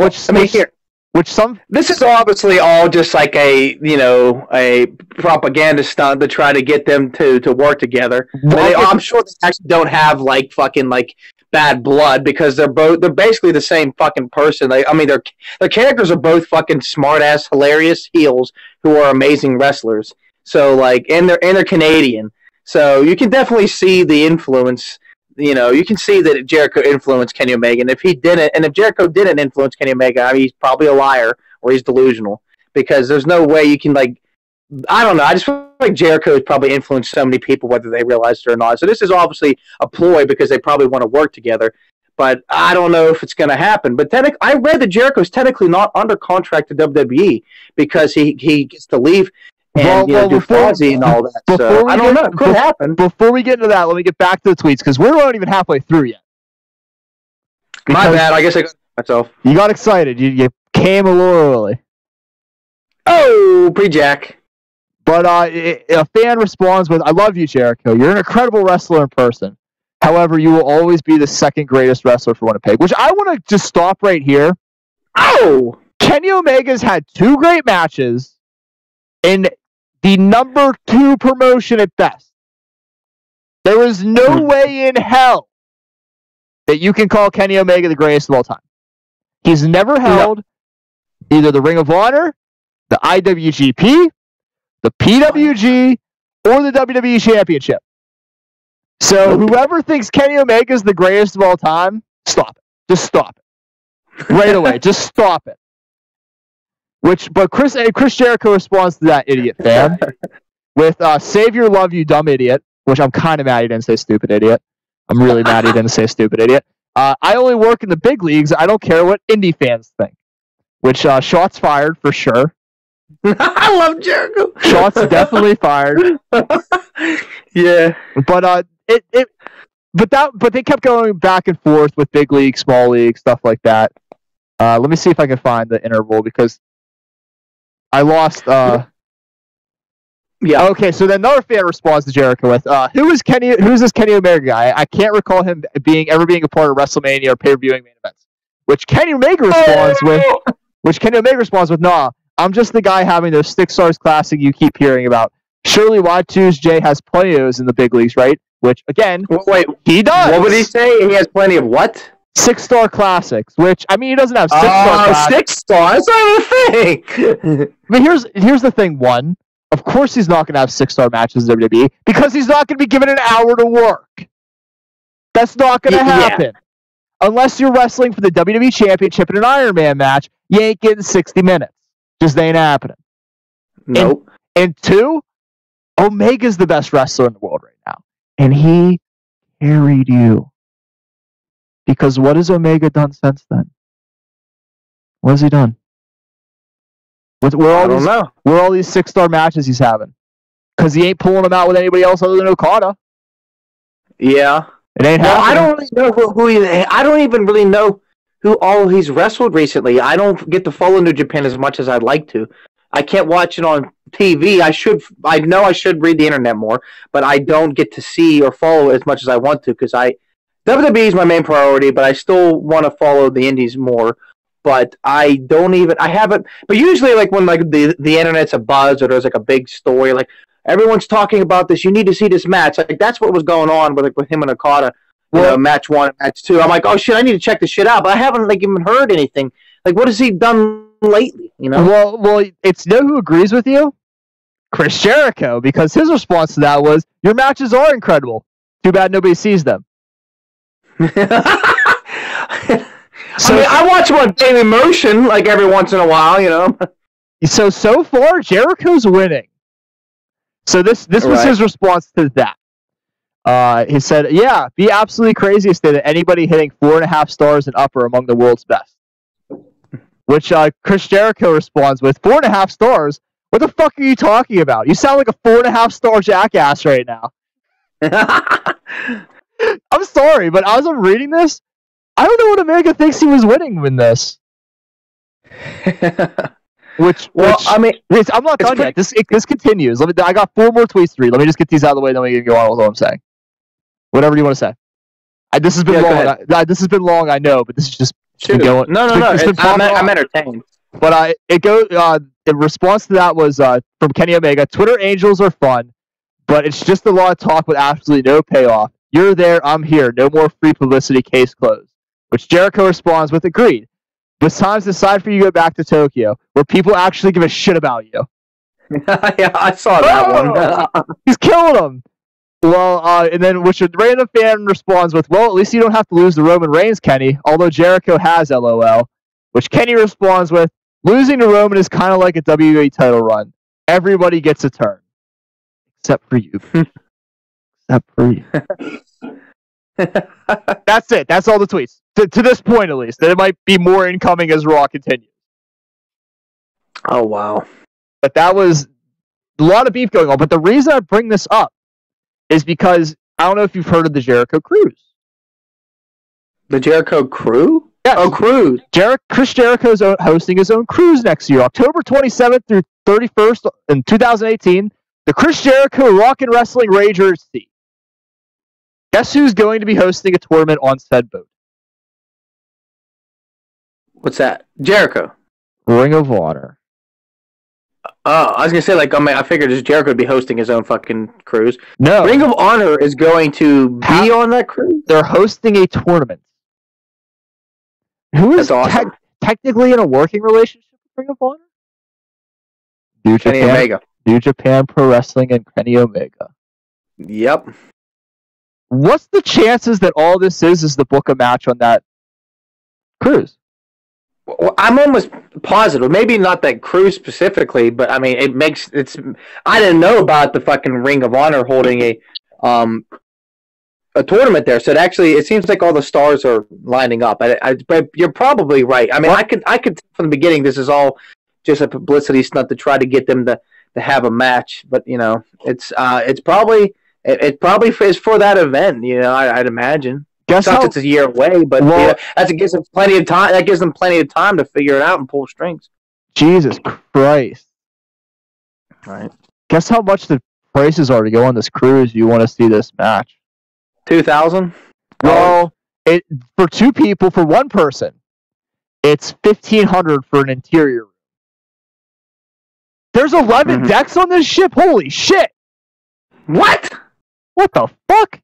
this
is obviously all just like a propaganda stunt to try to get them to work together. I'm sure they actually don't have fucking bad blood because they're basically the same fucking person. Their characters are both fucking smart ass hilarious heels who are amazing wrestlers. So and they're Canadian. So you can definitely see the influence. You can see that Jericho influenced Kenny Omega, and if Jericho didn't influence Kenny Omega, he's probably a liar or he's delusional because there's no way you can I don't know. I just feel like Jericho has probably influenced so many people whether they realize it or not. So this is obviously a ploy because they probably want to work together, but I don't know if it's going to happen. But I read that Jericho's technically not under contract to WWE because he gets to leave. And do Fozzy and all that. So, I don't know. It could happen.
Before we get into that, let me get back to the tweets because we're not even halfway through yet.
My bad. I guess I got myself.
You got excited. You came a little early.
Oh, pre-Jack.
But a fan responds with, I love you, Jericho. You're an incredible wrestler in person. However, you will always be the second greatest wrestler for Winnipeg. Which I want to just stop right here.
Oh!
Kenny Omega's had 2 great matches in the number 2 promotion at best. There is no way in hell that you can call Kenny Omega the greatest of all time. He's never held either the Ring of Honor, the IWGP, the PWG, or the WWE Championship. So whoever thinks Kenny Omega is the greatest of all time, stop it. Just stop it. Right away. Just stop it. But Chris Jericho responds to that idiot fan with "Save your love, you dumb idiot," which I'm kind of mad he didn't say stupid idiot. I'm really mad he didn't say stupid idiot. I only work in the big leagues. I don't care what indie fans think. Which shots fired for sure.
I love Jericho.
Shots definitely fired.
Yeah,
but they kept going back and forth with big league, small league, stuff like that. Let me see if I can find the interval because I lost.
Yeah.
Okay, so then another fan responds to Jericho with, who's this Kenny Omega guy? I can't recall him ever being a part of WrestleMania or pay-per-viewing main events. Which Kenny Omega responds with, nah, I'm just the guy having those Stick Stars Classic you keep hearing about. Surely Y2J has plenty of those in the big leagues, right? Which, again,
wait,
he does.
What would he say? He has plenty of what?
6-star classics, which, I mean, he doesn't have 6-star classics.
6 stars? That's not a thing!
But here's the thing, one. Of course he's not going to have 6-star matches in WWE because he's not going to be given an hour to work. That's not going to happen. Yeah. Unless you're wrestling for the WWE Championship in an Iron Man match, you ain't getting 60 minutes. Just ain't happening.
Nope.
And 2, Omega's the best wrestler in the world right now. And he carried you. Because what has Omega done since then? What has he done? Where are all these 6-star matches he's having? Because he ain't pulling them out with anybody else other than Okada.
Yeah.
It ain't happening.
I don't really know I don't even really know who all he's wrestled recently. I don't get to follow New Japan as much as I'd like to. I can't watch it on TV. I know I should read the internet more, but I don't get to see or follow as much as I want to because WWE is my main priority, but I still want to follow the indies more. But I haven't. But usually, like when like the internet's abuzz or there's like a big story, like everyone's talking about this. You need to see this match. Like that's what was going on with him and Okada. Match 1 and match 2. I'm like, oh shit, I need to check this shit out. But I haven't like even heard anything. Like, what has he done lately? You know?
Well, it's who agrees with you? Chris Jericho, because his response to that was, "Your matches are incredible. Too bad nobody sees them."
So, I mean, I watch him on Daily Motion like every once in a while, you know.
So far, Jericho's winning. So this was his response to that. He said, "Yeah, be absolutely crazy to say that anybody hitting 4.5 stars and up are among the world's best." Which Chris Jericho responds with, 4.5 stars? What the fuck are you talking about? You sound like a 4.5-star jackass right now. I'm sorry, but as I'm reading this, I don't know what Omega thinks he was winning with this. I mean, I'm not done yet. This continues. I got 4 more tweets to read. Let me just get these out of the way, then we can go on with what I'm saying. Whatever you want to say. This has been long. This has been long, I know, but this is just been going.
No. I'm entertained.
But the response to that was from Kenny Omega. Twitter angels are fun, but it's just a lot of talk with absolutely no payoff. You're there, I'm here. No more free publicity. Case closed. Which Jericho responds with, agreed. It's time to decide for you to go back to Tokyo, where people actually give a shit about you.
Yeah, I saw that one.
He's killing them. Well, and then which a random fan responds with, well, at least you don't have to lose to Roman Reigns, Kenny, although Jericho has LOL. Which Kenny responds with, losing to Roman is kind of like a WWE title run. Everybody gets a turn. Except for you. Except for you. That's it. That's all the tweets. To this point, at least. There might be more incoming as Raw continues.
Oh, wow.
But that was a lot of beef going on. But the reason I bring this up is because I don't know if you've heard of the Jericho Cruise.
The Jericho Crew?
Yes.
Oh, cruise.
Chris Jericho's hosting his own cruise next year, October 27th through 31st in 2018. The Chris Jericho Rock and Wrestling Rager at Sea. Guess who's going to be hosting a tournament on said boat?
What's that? Jericho.
Ring of Honor.
Oh, I was going to say, like, I figured Jericho would be hosting his own fucking cruise.
No.
Ring of Honor is going to be on that cruise?
They're hosting a tournament. Who is awesome. Technically in a working relationship with Ring of Honor?
Kenny Omega.
New Japan Pro Wrestling and Kenny Omega.
Yep.
What's the chances that all this is the book a match on that cruise?
Well, I'm almost positive. Maybe not that cruise specifically, but I mean, I didn't know about the fucking Ring of Honor holding a tournament there. So it seems like all the stars are lining up. But you're probably right. I mean, I could from the beginning, this is all just a publicity stunt to try to get them to have a match. But you know, it's probably is for that event. You know, I'd imagine. It's a year away, but that gives them plenty of time. That gives them plenty of time to figure it out and pull strings.
Jesus Christ!
Right.
Guess how much the prices are to go on this cruise? You want to see this match?
2,000.
Well, for two people, for one person, it's $1,500 for an interior room. There's 11 decks on this ship. Holy shit!
What?
What the fuck?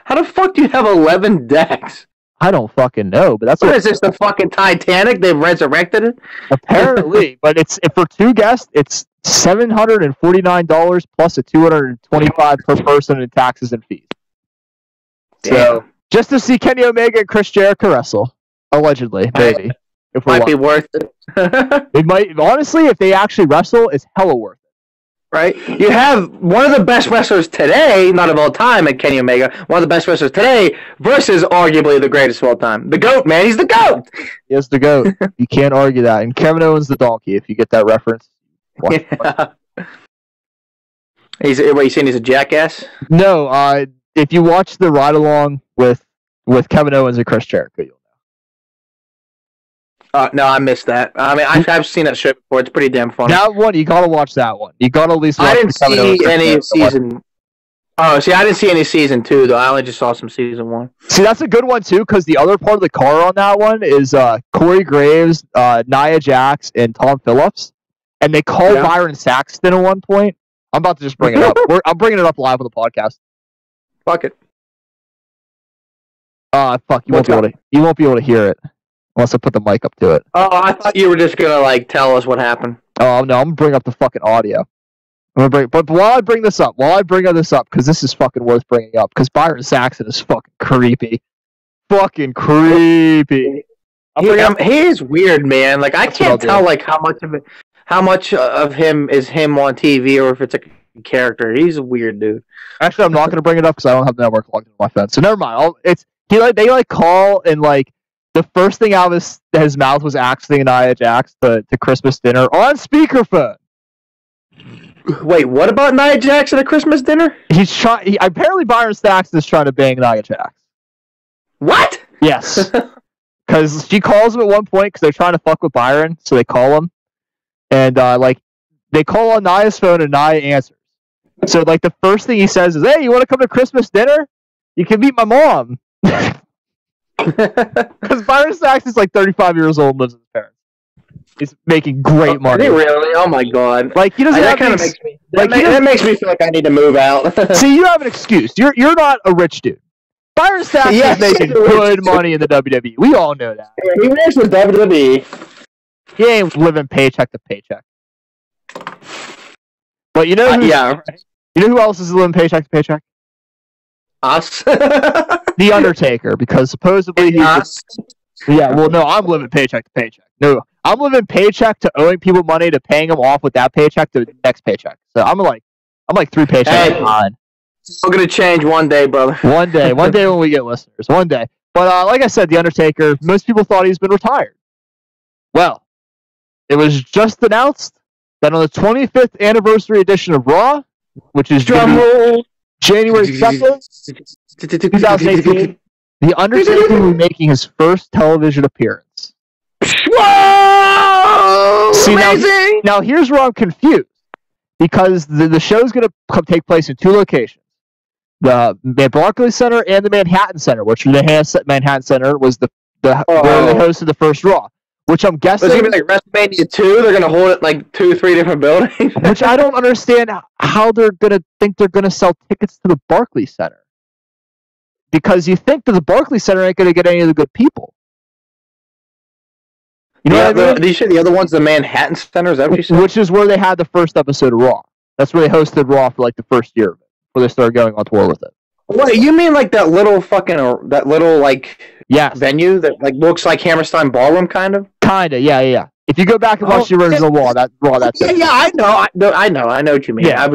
How the fuck do you have 11 decks?
I don't fucking know, but that's
what is this? The fucking Titanic? They've resurrected it?
Apparently, but it's for two guests. It's $749 plus a $225 per person in taxes and fees. Damn. So just to see Kenny Omega and Chris Jericho wrestle, allegedly, maybe.
If might be worth it.
It might, honestly, if they actually wrestle, it's hella worth it.
Right? You have one of the best wrestlers today, not of all time, at Kenny Omega, one of the best wrestlers today versus arguably the greatest of all time. The GOAT, man. He's the GOAT!
He is the GOAT. You can't argue that. And Kevin Owens the donkey, if you get that reference.
Yeah. What, you saying he's a jackass?
No, if you watch the ride-along with Kevin Owens and Chris Jericho, you'll know.
No, I missed that. I mean, I've seen that show before. It's pretty damn funny.
That one, you gotta watch that one. You gotta at least watch
I didn't see any season. Oh, see, I didn't see any season 2, though. I only just saw some season 1.
See, that's a good one, too, because the other part of the car on that one is Corey Graves, Nia Jax, and Tom Phillips. And they call Byron Saxton at one point. I'm about to just bring it up. I'm bringing it up live on the podcast.
Fuck it.
Fuck, you won't be able to hear it unless I put the mic up to it.
Oh, I thought you were just gonna tell us what happened.
Oh no, I'm gonna bring up the fucking audio. But while I bring this up, because this is fucking worth bringing up, because Byron Saxton is fucking creepy. Fucking creepy.
He is weird, man. Like, I can't tell how much of him is him on TV or if it's a character. He's a weird dude.
Actually, I'm not going to bring it up because I don't have the network logged into my phone. So never mind. They call and the first thing out of his mouth was actually Nia Jax to Christmas dinner on speakerphone.
Wait, what about Nia Jax at a Christmas dinner?
Apparently Byron Saxton is trying to bang Nia Jax.
What?
Yes. Because she calls him at one point because they're trying to fuck with Byron, so they call him. And, they call on Nia's phone and Nia answers. So, the first thing he says is, hey, you want to come to Christmas dinner? You can meet my mom. Because Byron Saxton's 35 years old and lives with his parents. He's making great money.
Is he really? Oh my god!
He doesn't.
That kind of makes me. That makes me feel like I need to move out.
See, you have an excuse. You're not a rich dude. Byron Saxton's making good money in the WWE. We all know that.
Yeah, he works with WWE.
He ain't living paycheck to paycheck. But you know, you know who else is living paycheck to paycheck?
Us.
The Undertaker, because supposedly he's. Yeah, well, no, I'm living paycheck to paycheck. No, I'm living paycheck to owing people money to paying them off with that paycheck to the next paycheck. So I'm 3 paychecks behind.
It's all gonna change one day, brother.
One day when we get listeners. One day. But like I said, The Undertaker, most people thought he's been retired. Well, it was just announced that on the 25th anniversary edition of Raw, which is January 2nd, 2018, The Undertaker will be making his first television appearance.
Whoa!
See,
amazing!
Now here's where I'm confused. Because the show's going to take place in 2 locations. The Barclays Center and the Manhattan Center, which the Manhattan Center was where they hosted the first Raw. Which I'm guessing...
It's going to be WrestleMania 2? They're going to hold it 2-3 different buildings?
Which I don't understand how they're going to think they're going to sell tickets to the Barclays Center. Because you think that the Barclays Center ain't going to get any of the good people. You know what I mean?
Did you say the other one's the Manhattan Center? Is that what you said?
Which is where they had the first episode of Raw. That's where they hosted Raw for the first year of it. Before they started going on tour with it.
Wait, you mean that little
yes.
venue that looks like Hammerstein Ballroom, kind of?
Kinda, yeah. If you go back and watch the original Raw, that's it.
Yeah, I know what you mean.
Yeah.
I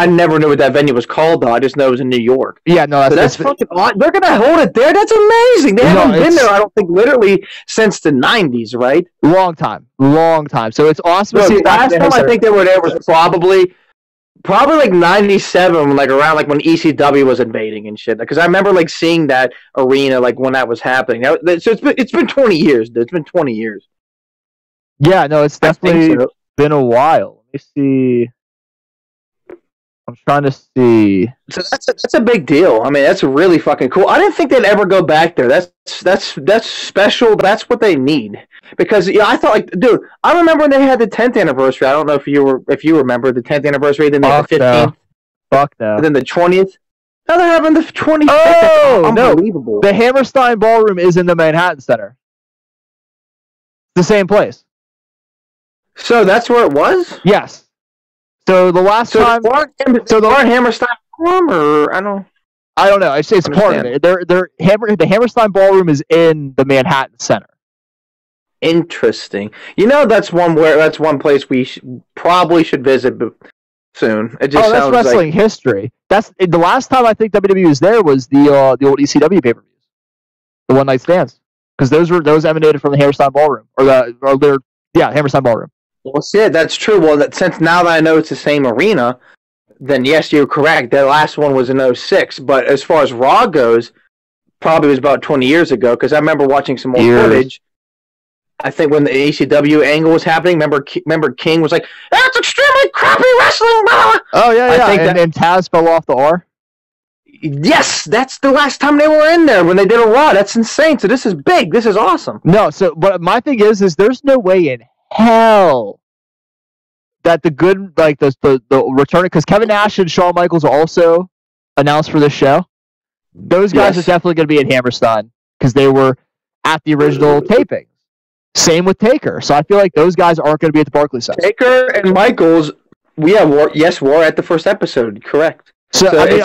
never knew what that venue was called, though. I just know it was in New York.
Yeah, no,
that's fucking odd. They're gonna hold it there. That's amazing. They haven't been there, I don't think, literally since the 90s, right?
Long time. So it's awesome to see.
The last time I think they were there was probably 97, around when ECW was invading and shit. Because I remember seeing that arena when that was happening. So it's been 20 years, dude. It's been 20 years.
Yeah, no, it's definitely been a while. Let me see. I'm trying to see.
So that's a big deal. I mean, that's really fucking cool. I didn't think they'd ever go back there. That's special. That's what they need. Because I thought, like, dude, I remember when they had the 10th anniversary. I don't know if you remember the 10th anniversary. Then they had the 15th.
Fuck no.
And then the 20th. Now they're having the 25th.
Oh,
unbelievable.
No. The Hammerstein Ballroom is in the Manhattan Center. The same place.
So that's where it was?
Yes. So the last time.
So the Hammerstein Ballroom, or I don't know.
It's part of it. The Hammerstein Ballroom is in the Manhattan Center.
Interesting. That's one place we probably should visit soon. It just
that's wrestling history. That's the last time I think WWE was there was the old ECW pay-per-views, the one night stands, because those emanated from the Hammerstein Ballroom Hammerstein Ballroom.
Well, shit, that's true. Well, since now that I know it's the same arena, then yes, you're correct. The last one was in 2006, but as far as Raw goes, probably was about 20 years ago, because I remember watching some old footage. I think when the ECW angle was happening, remember King was like, "That's extremely crappy wrestling." Blah.
Oh yeah. And Taz fell off the R.
Yes, that's the last time they were in there when they did a Raw. That's insane. So this is big. This is awesome.
No, but my thing is there's no way in hell that the good, like the return, because Kevin Nash and Shawn Michaels are also announced for this show. Those guys are definitely going to be at Hammerstein because they were at the original taping. Same with Taker. So I feel like those guys aren't going to be at the Barclays Center.
Taker and Michaels, were at the first episode. Correct.
So I mean,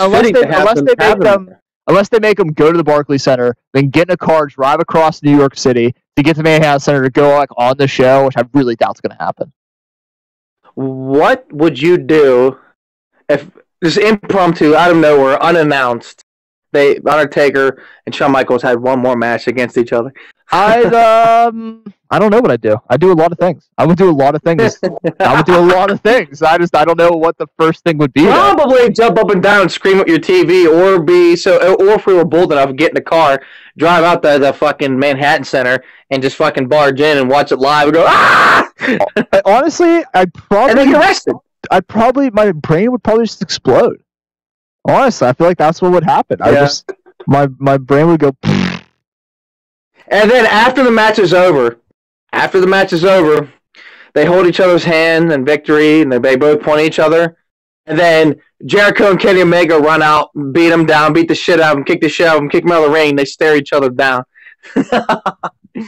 unless they make them go to the Barclays Center, then get in a car, drive across New York City to get to Manhattan Center to go on the show, which I really doubt is going to happen.
What would you do if just impromptu, out of nowhere, unannounced, Undertaker and Shawn Michaels had one more match against each other?
I don't know what I'd do. I'd do a lot of things. I would do a lot of things. I don't know what the first thing would be.
Probably jump up and down and scream at your TV, or if we were bold enough, get in the car, drive out the fucking Manhattan Center, and just fucking barge in and watch it live and go, ah!
Honestly,
and then get arrested.
My brain would probably just explode. Honestly, I feel like that's what would happen.
Yeah.
My brain would go.
And then after the match is over, they hold each other's hand in victory, and they both point at each other. And then Jericho and Kenny Omega run out, beat them down, beat the shit out of them, kick the shit out of them, kick them out of the ring. They stare each other down. Then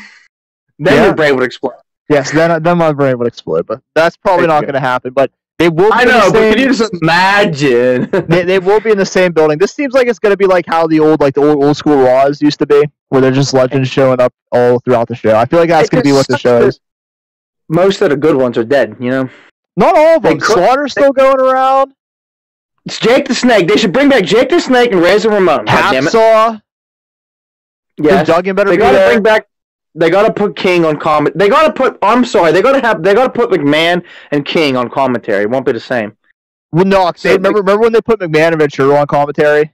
your brain would explode.
Yes, then my brain would explode. But that's probably not going to happen. But they will.
I know, but can you just imagine?
they will be in the same building. This seems like it's going to be like how the old school Raws used to be, where they're just legends showing up all throughout the show. I feel like that's going to be what the show is.
Most of the good ones are dead,
Not all of them. Slaughter's still going around.
It's Jake the Snake. They should bring back Jake the Snake and Razor Ramon.
Hacksaw.
Yes.
Duggan better
they
be
gotta
there.
Bring back. They gotta put King on comment. They gotta put. I'm sorry. They gotta put McMahon and King on commentary. It won't be the same.
Well, no. Remember when they put McMahon and Ventura on commentary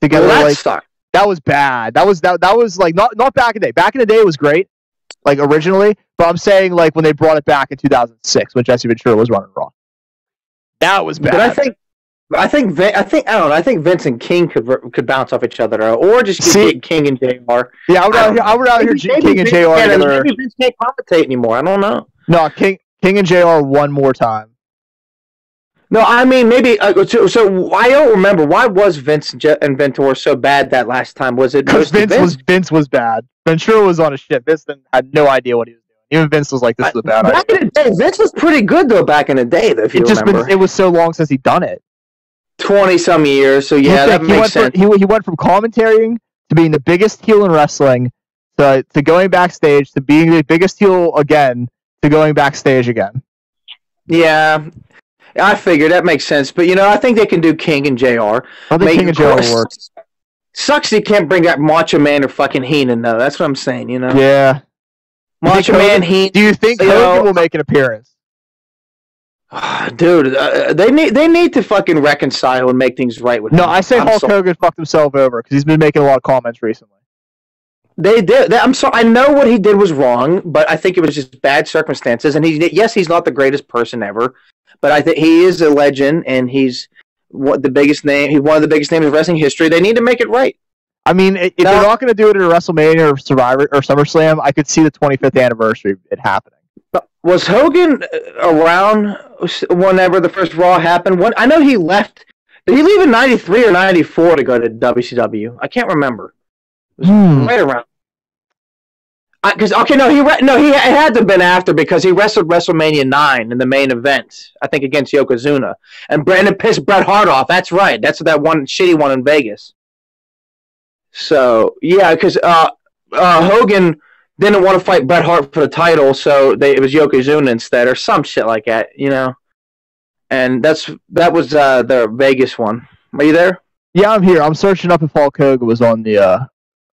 together?
Well, that sucked.
That was bad. That was like not back in the day. Back in the day, it was great, like originally. But I'm saying like when they brought it back in 2006 when Jesse Ventura was running Raw. That was bad.
But I don't know. I think Vince and King could bounce off each other, or just get King and JR.
Yeah, I would rather hear King and JR together.
Maybe Vince can't commentate anymore. I don't know.
No, King and JR one more time.
No, I mean maybe. So I don't remember. Why was Vince and Ventura so bad that last time? Was it
because Vince was bad? Ventura was on a shit. Vince had no idea what he was doing. Even Vince was like, "This is a bad idea."
Back in the day, Vince was pretty good though. Back in the day, though, if you remember,
it was so long since he'd done it.
20-some years, so yeah, that makes sense.
He went from commentating to being the biggest heel in wrestling to going backstage to being the biggest heel again to going backstage again.
Yeah, I figured that makes sense. But, I think they can do King and JR.
I think King and JR works.
Sucks you can't bring back Macho Man or fucking Heenan, though. That's what I'm saying,
Yeah.
Macho Man, Heenan.
Do you think Hogan will make an appearance?
Dude, they need to fucking reconcile and make things right with him.
No, I say Hulk Hogan fucked himself over because he's been making a lot of comments recently.
They did. I'm sorry. I know what he did was wrong, but I think it was just bad circumstances. And he's not the greatest person ever, but I think he is a legend, and he's the biggest name. He's one of the biggest names in wrestling history. They need to make it right.
I mean, if they're not going to do it at a WrestleMania or Survivor or SummerSlam, I could see the 25th anniversary it happening.
Was Hogan around whenever the first Raw happened? I know he left. Did he leave in '93 or '94 to go to WCW? I can't remember. It was right around. Because it had to have been after, because he wrestled WrestleMania 9 in the main event, I think against Yokozuna, and Brandon pissed Bret Hart off. That's right. That's that one shitty one in Vegas. So yeah, because Hogan didn't want to fight Bret Hart for the title, so it was Yokozuna instead, or some shit like that, you know. And that was the Vegas one. Are you there?
Yeah, I'm here. I'm searching up if Hulk Hogan was on the.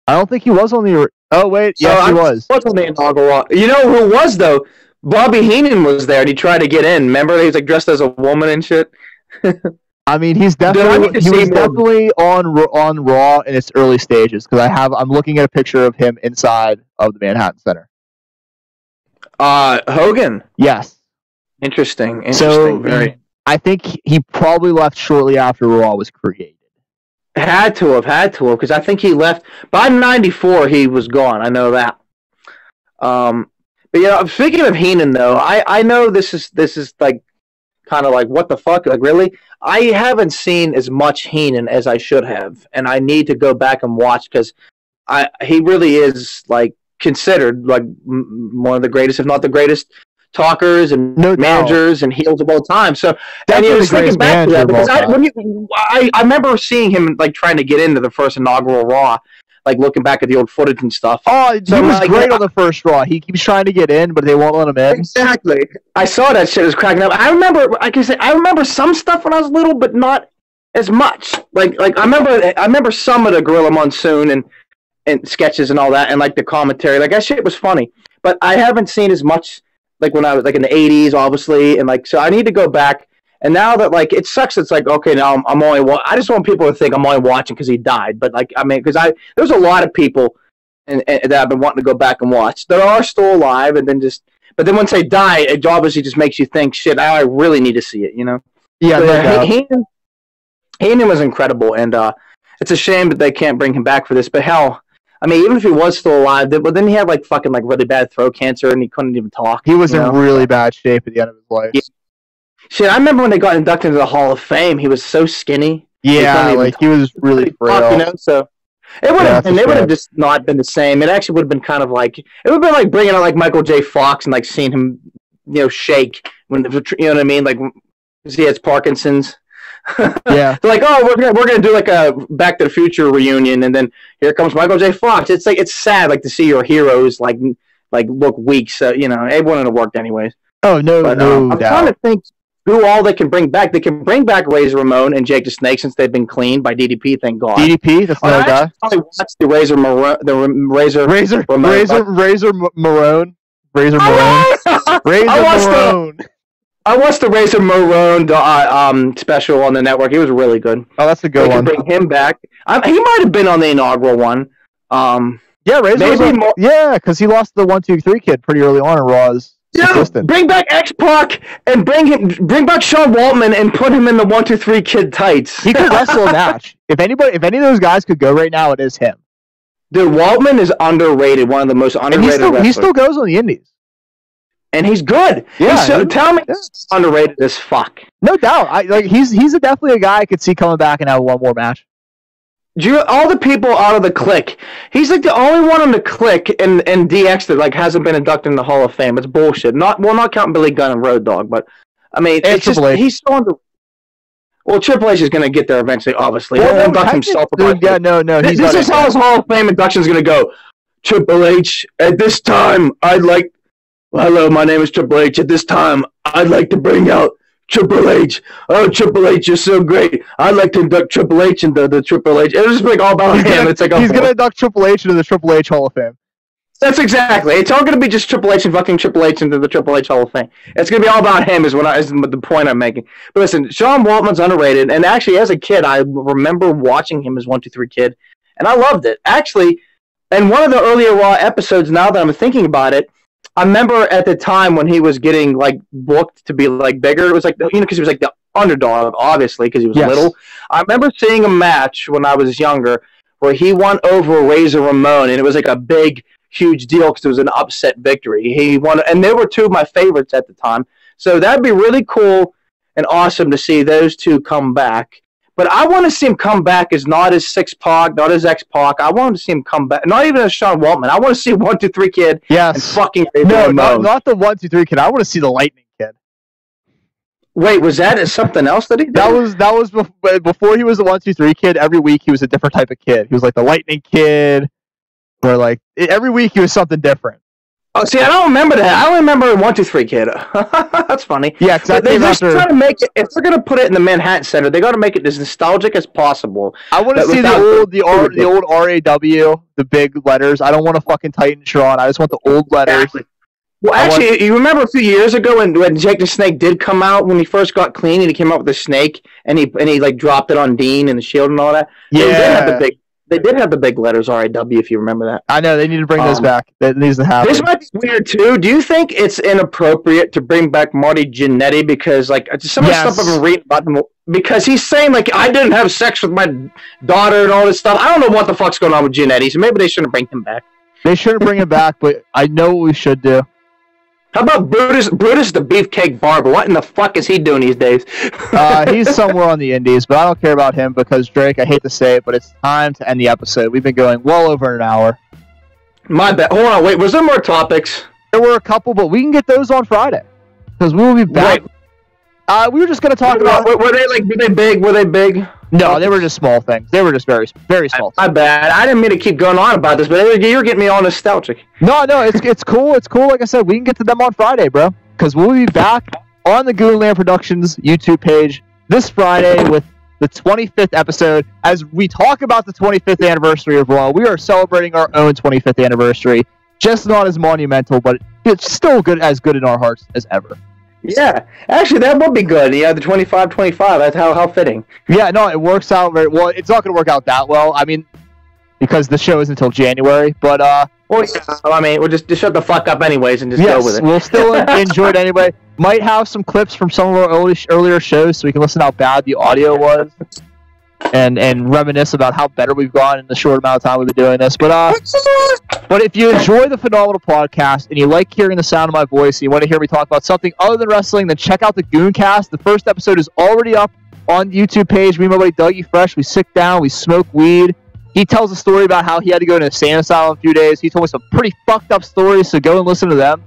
I don't think he was on the. Oh wait, yes, he was.
Was on the inaugural. You know who was though? Bobby Heenan was there, and he tried to get in. Remember, he was like dressed as a woman and shit.
I mean, he was definitely on Raw in its early stages, because I'm looking at a picture of him inside of the Manhattan Center.
Hogan.
Yes.
Interesting.
So
very.
I think he probably left shortly after Raw was created.
Had to have, because I think he left by '94. He was gone. I know that. But speaking of Heenan, though, I know this is like kind of like, what the fuck, like, really? I haven't seen as much Heenan as I should have, and I need to go back and watch, because he really is like considered like one of the greatest, if not the greatest, talkers and managers and heels of all time. So, and I was thinking back to that, because I remember seeing him like trying to get into the first inaugural Raw, like looking back at the old footage and stuff.
Oh, he was great on the first Raw. He keeps trying to get in, but they won't let him in.
Exactly. I saw that shit was cracking up. I remember some stuff when I was little, but not as much. Like I remember some of the Gorilla Monsoon and sketches and all that, and like the commentary. Like that shit was funny, but I haven't seen as much. Like when I was like in the '80s, obviously, and like so, I need to go back. And now that like it sucks, it's like, okay, now I'm only. I just want people to think I'm only watching because he died. But like, I mean, because there's a lot of people and that I've been wanting to go back and watch that are still alive, and then but then once they die, it obviously just makes you think, shit, I really need to see it, you know?
Yeah,
so, Heenan was incredible, and it's a shame that they can't bring him back for this. But hell, I mean, even if he was still alive, but then he had like fucking like really bad throat cancer, and he couldn't even talk.
He was in really bad shape at the end of his life.
Yeah. Shit, I remember when they got inducted into the Hall of Fame. He was so skinny.
Yeah, like he was really frail.
You know, so it would have, and it would have just not been the same. It actually would have been kind of like it would have been like bringing out like Michael J. Fox and like seeing him, shake when you know what I mean, like because he has Parkinson's.
Yeah,
like, oh, we're gonna do like a Back to the Future reunion, and then here comes Michael J. Fox. It's like it's sad, like to see your heroes like look weak. So it wouldn't have worked anyways.
Oh no,
but,
no
I'm
doubt.
trying to think who all they can bring back. They can bring back Razor Ramon and Jake the Snake since they've been cleaned by DDP. Thank God.
DDP, that's another guy.
I probably watched the Razor Marone. I watched the Razor Marone special on the network. It was really good.
Oh, that's a good one.
Bring him back. He might have been on the inaugural one.
Yeah, Razor. Yeah, because he lost the 1-2-3 kid pretty early on in Raw's.
Yeah, bring back X-Pac and bring back Sean Waltman and put him in the 1-2-3 kid tights.
He could wrestle a match. If any of those guys could go right now, it is him.
Dude, Waltman is underrated. One of the most underrated wrestlers.
He still goes on the Indies.
And he's good.
Yeah,
tell me he's underrated as fuck.
No doubt. He's definitely a guy I could see coming back and have one more match.
All the people out of the Clique, he's like the only one on the Clique and DX that hasn't been inducted in the Hall of Fame. It's bullshit. Not counting Billy Gunn and Road Dogg, but I mean, it's just he's so under. Well, Triple H is going to get there eventually. Obviously, he'll induct himself.
Yeah, no.
This is how his Hall of Fame induction is going to go. Triple H, at this time, hello, my name is Triple H. At this time, I'd like to bring out Triple H. Oh, Triple H, you're so great. I'd like to induct Triple H into the Triple H. It'll just be all about him. He's going
to induct Triple H into the Triple H Hall of Fame.
That's exactly. It's all going to be just Triple H and fucking Triple H into the Triple H Hall of Fame. It's going to be all about him is the point I'm making. But listen, Sean Waltman's underrated. And actually, as a kid, I remember watching him as 1-2-3 Kid. And I loved it. Actually, And one of the earlier Raw episodes, now that I'm thinking about it, I remember at the time when he was getting like booked to be like bigger, it was like, because he was like the underdog, obviously, because he was little. I remember seeing a match when I was younger where he won over Razor Ramon, and it was like a big, huge deal because it was an upset victory. He won, and they were two of my favorites at the time. So that'd be really cool and awesome to see those two come back. But I want to see him come back as not as Six-Pac, not as X-Pac. I want to see him come back, not even as Sean Waltman. I want to see 1, 2, 3 Kid and fucking Razor Ramon.
Not the 1, 2, 3 Kid. I want to see the Lightning Kid.
Wait, was that something else that he did?
That was before he was the 1, 2, 3 Kid. Every week he was a different type of kid. He was like the Lightning Kid, or like every week he was something different.
Oh, see, I don't remember that. I don't remember 1, 2, 3 Kid. That's funny.
Yeah, exactly.
They're just trying to make it. If they're gonna put it in the Manhattan Center, they got to make it as nostalgic as possible.
I want to see the old RAW, the big letters. I don't want a fucking Titantron. I just want the old letters.
Exactly. Well, actually, you remember a few years ago when Jake the Snake did come out when he first got clean, and he came out with the snake, and he like dropped it on Dean and the Shield and all that.
Yeah.
They did have the big letters RAW, if you remember that.
I know, they need to bring those back. That needs to happen.
This might be weird, too. Do you think it's inappropriate to bring back Marty Jannetty? Because, like, some of the stuff I've been reading about him, because he's saying, like, I didn't have sex with my daughter and all this stuff. I don't know what the fuck's going on with Jannetty, so maybe they shouldn't bring him back.
They shouldn't bring him back, but I know what we should do.
How about Brutus the Beefcake Barber? What in the fuck is he doing these days?
He's somewhere on the indies, but I don't care about him because, Drake, I hate to say it, but it's time to end the episode. We've been going well over an hour.
My bad. Hold on, wait. Was there more topics?
There were a couple, but we can get those on Friday because we will be back. We were just going to talk about...
Were they big? Were they big?
No, they were just small things. They were just very, very small things.
My bad. I didn't mean to keep going on about this, but you're getting me all nostalgic.
No, it's cool. It's cool. Like I said, we can get to them on Friday, bro. Because we'll be back on the Goonland Productions YouTube page this Friday with the 25th episode. As we talk about the 25th anniversary of Raw, we are celebrating our own 25th anniversary. Just not as monumental, but it's still as good in our hearts as ever.
Yeah, actually, that would be good. Yeah, the 25-25. That's how fitting.
Yeah, no, it works out very well. It's not going to work out that well. I mean, because the show is until January. But
well, yeah, I mean, we'll just shut the fuck up anyways and just go with it.
We'll still enjoy it anyway. Might have some clips from some of our earlier shows, so we can listen to how bad the audio was, and reminisce about how better we've gone in the short amount of time we've been doing this. But if you enjoy the Phenomenal Podcast and you like hearing the sound of my voice and you want to hear me talk about something other than wrestling, then check out the Gooncast. The first episode is already up on the YouTube page. Me and my buddy Dougie Fresh, we sit down, we smoke weed. He tells a story about how he had to go to a insane asylum a few days. He told me some pretty fucked up stories, so go and listen to them.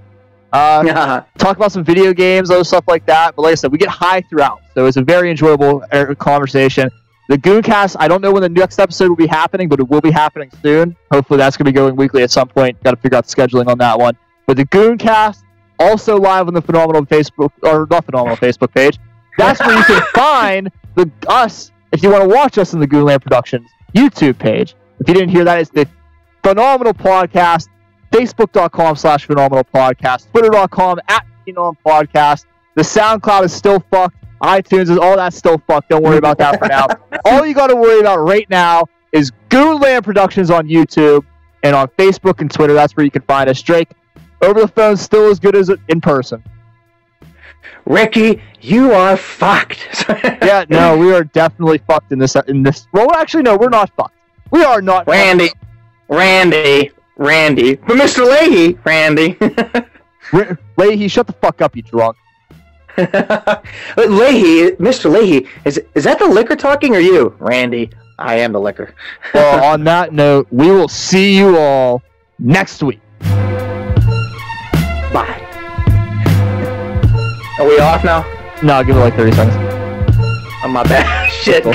Talk about some video games, other stuff like that. But like I said, we get high throughout, so it's a very enjoyable conversation. The Gooncast, I don't know when the next episode will be happening, but it will be happening soon. Hopefully that's going to be going weekly at some point. Got to figure out the scheduling on that one. But the Gooncast, also live on the Phenomenal Facebook, or not Phenomenal Facebook page. That's where you can find us, if you want to watch us in the Goonland Productions YouTube page. If you didn't hear that, it's the Phenomenal Podcast, Facebook.com/Phenomenal Podcast, Twitter.com @PhenomenPodcast. The SoundCloud is still fucked. iTunes is all that's still fucked. Don't worry about that for now. All you got to worry about right now is Goonland Productions on YouTube and on Facebook and Twitter. That's where you can find us. Drake, over the phone, still as good as in person.
Ricky, you are fucked.
Yeah, no, we are definitely fucked in this. Well, actually, no, we're not fucked. We are not.
Randy. But Mr. Leahy, Randy.
Leahy, shut the fuck up, you drunk.
Leahy, Mr. Leahy, is that the liquor talking or you? Randy, I am the liquor.
Well, on that note, we will see you all next week.
Bye. Are we off now?
No, give it like 30 seconds.
Oh, my bad. Shit.
Cool.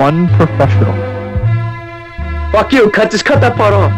Unprofessional.
Fuck you. Just cut that part off.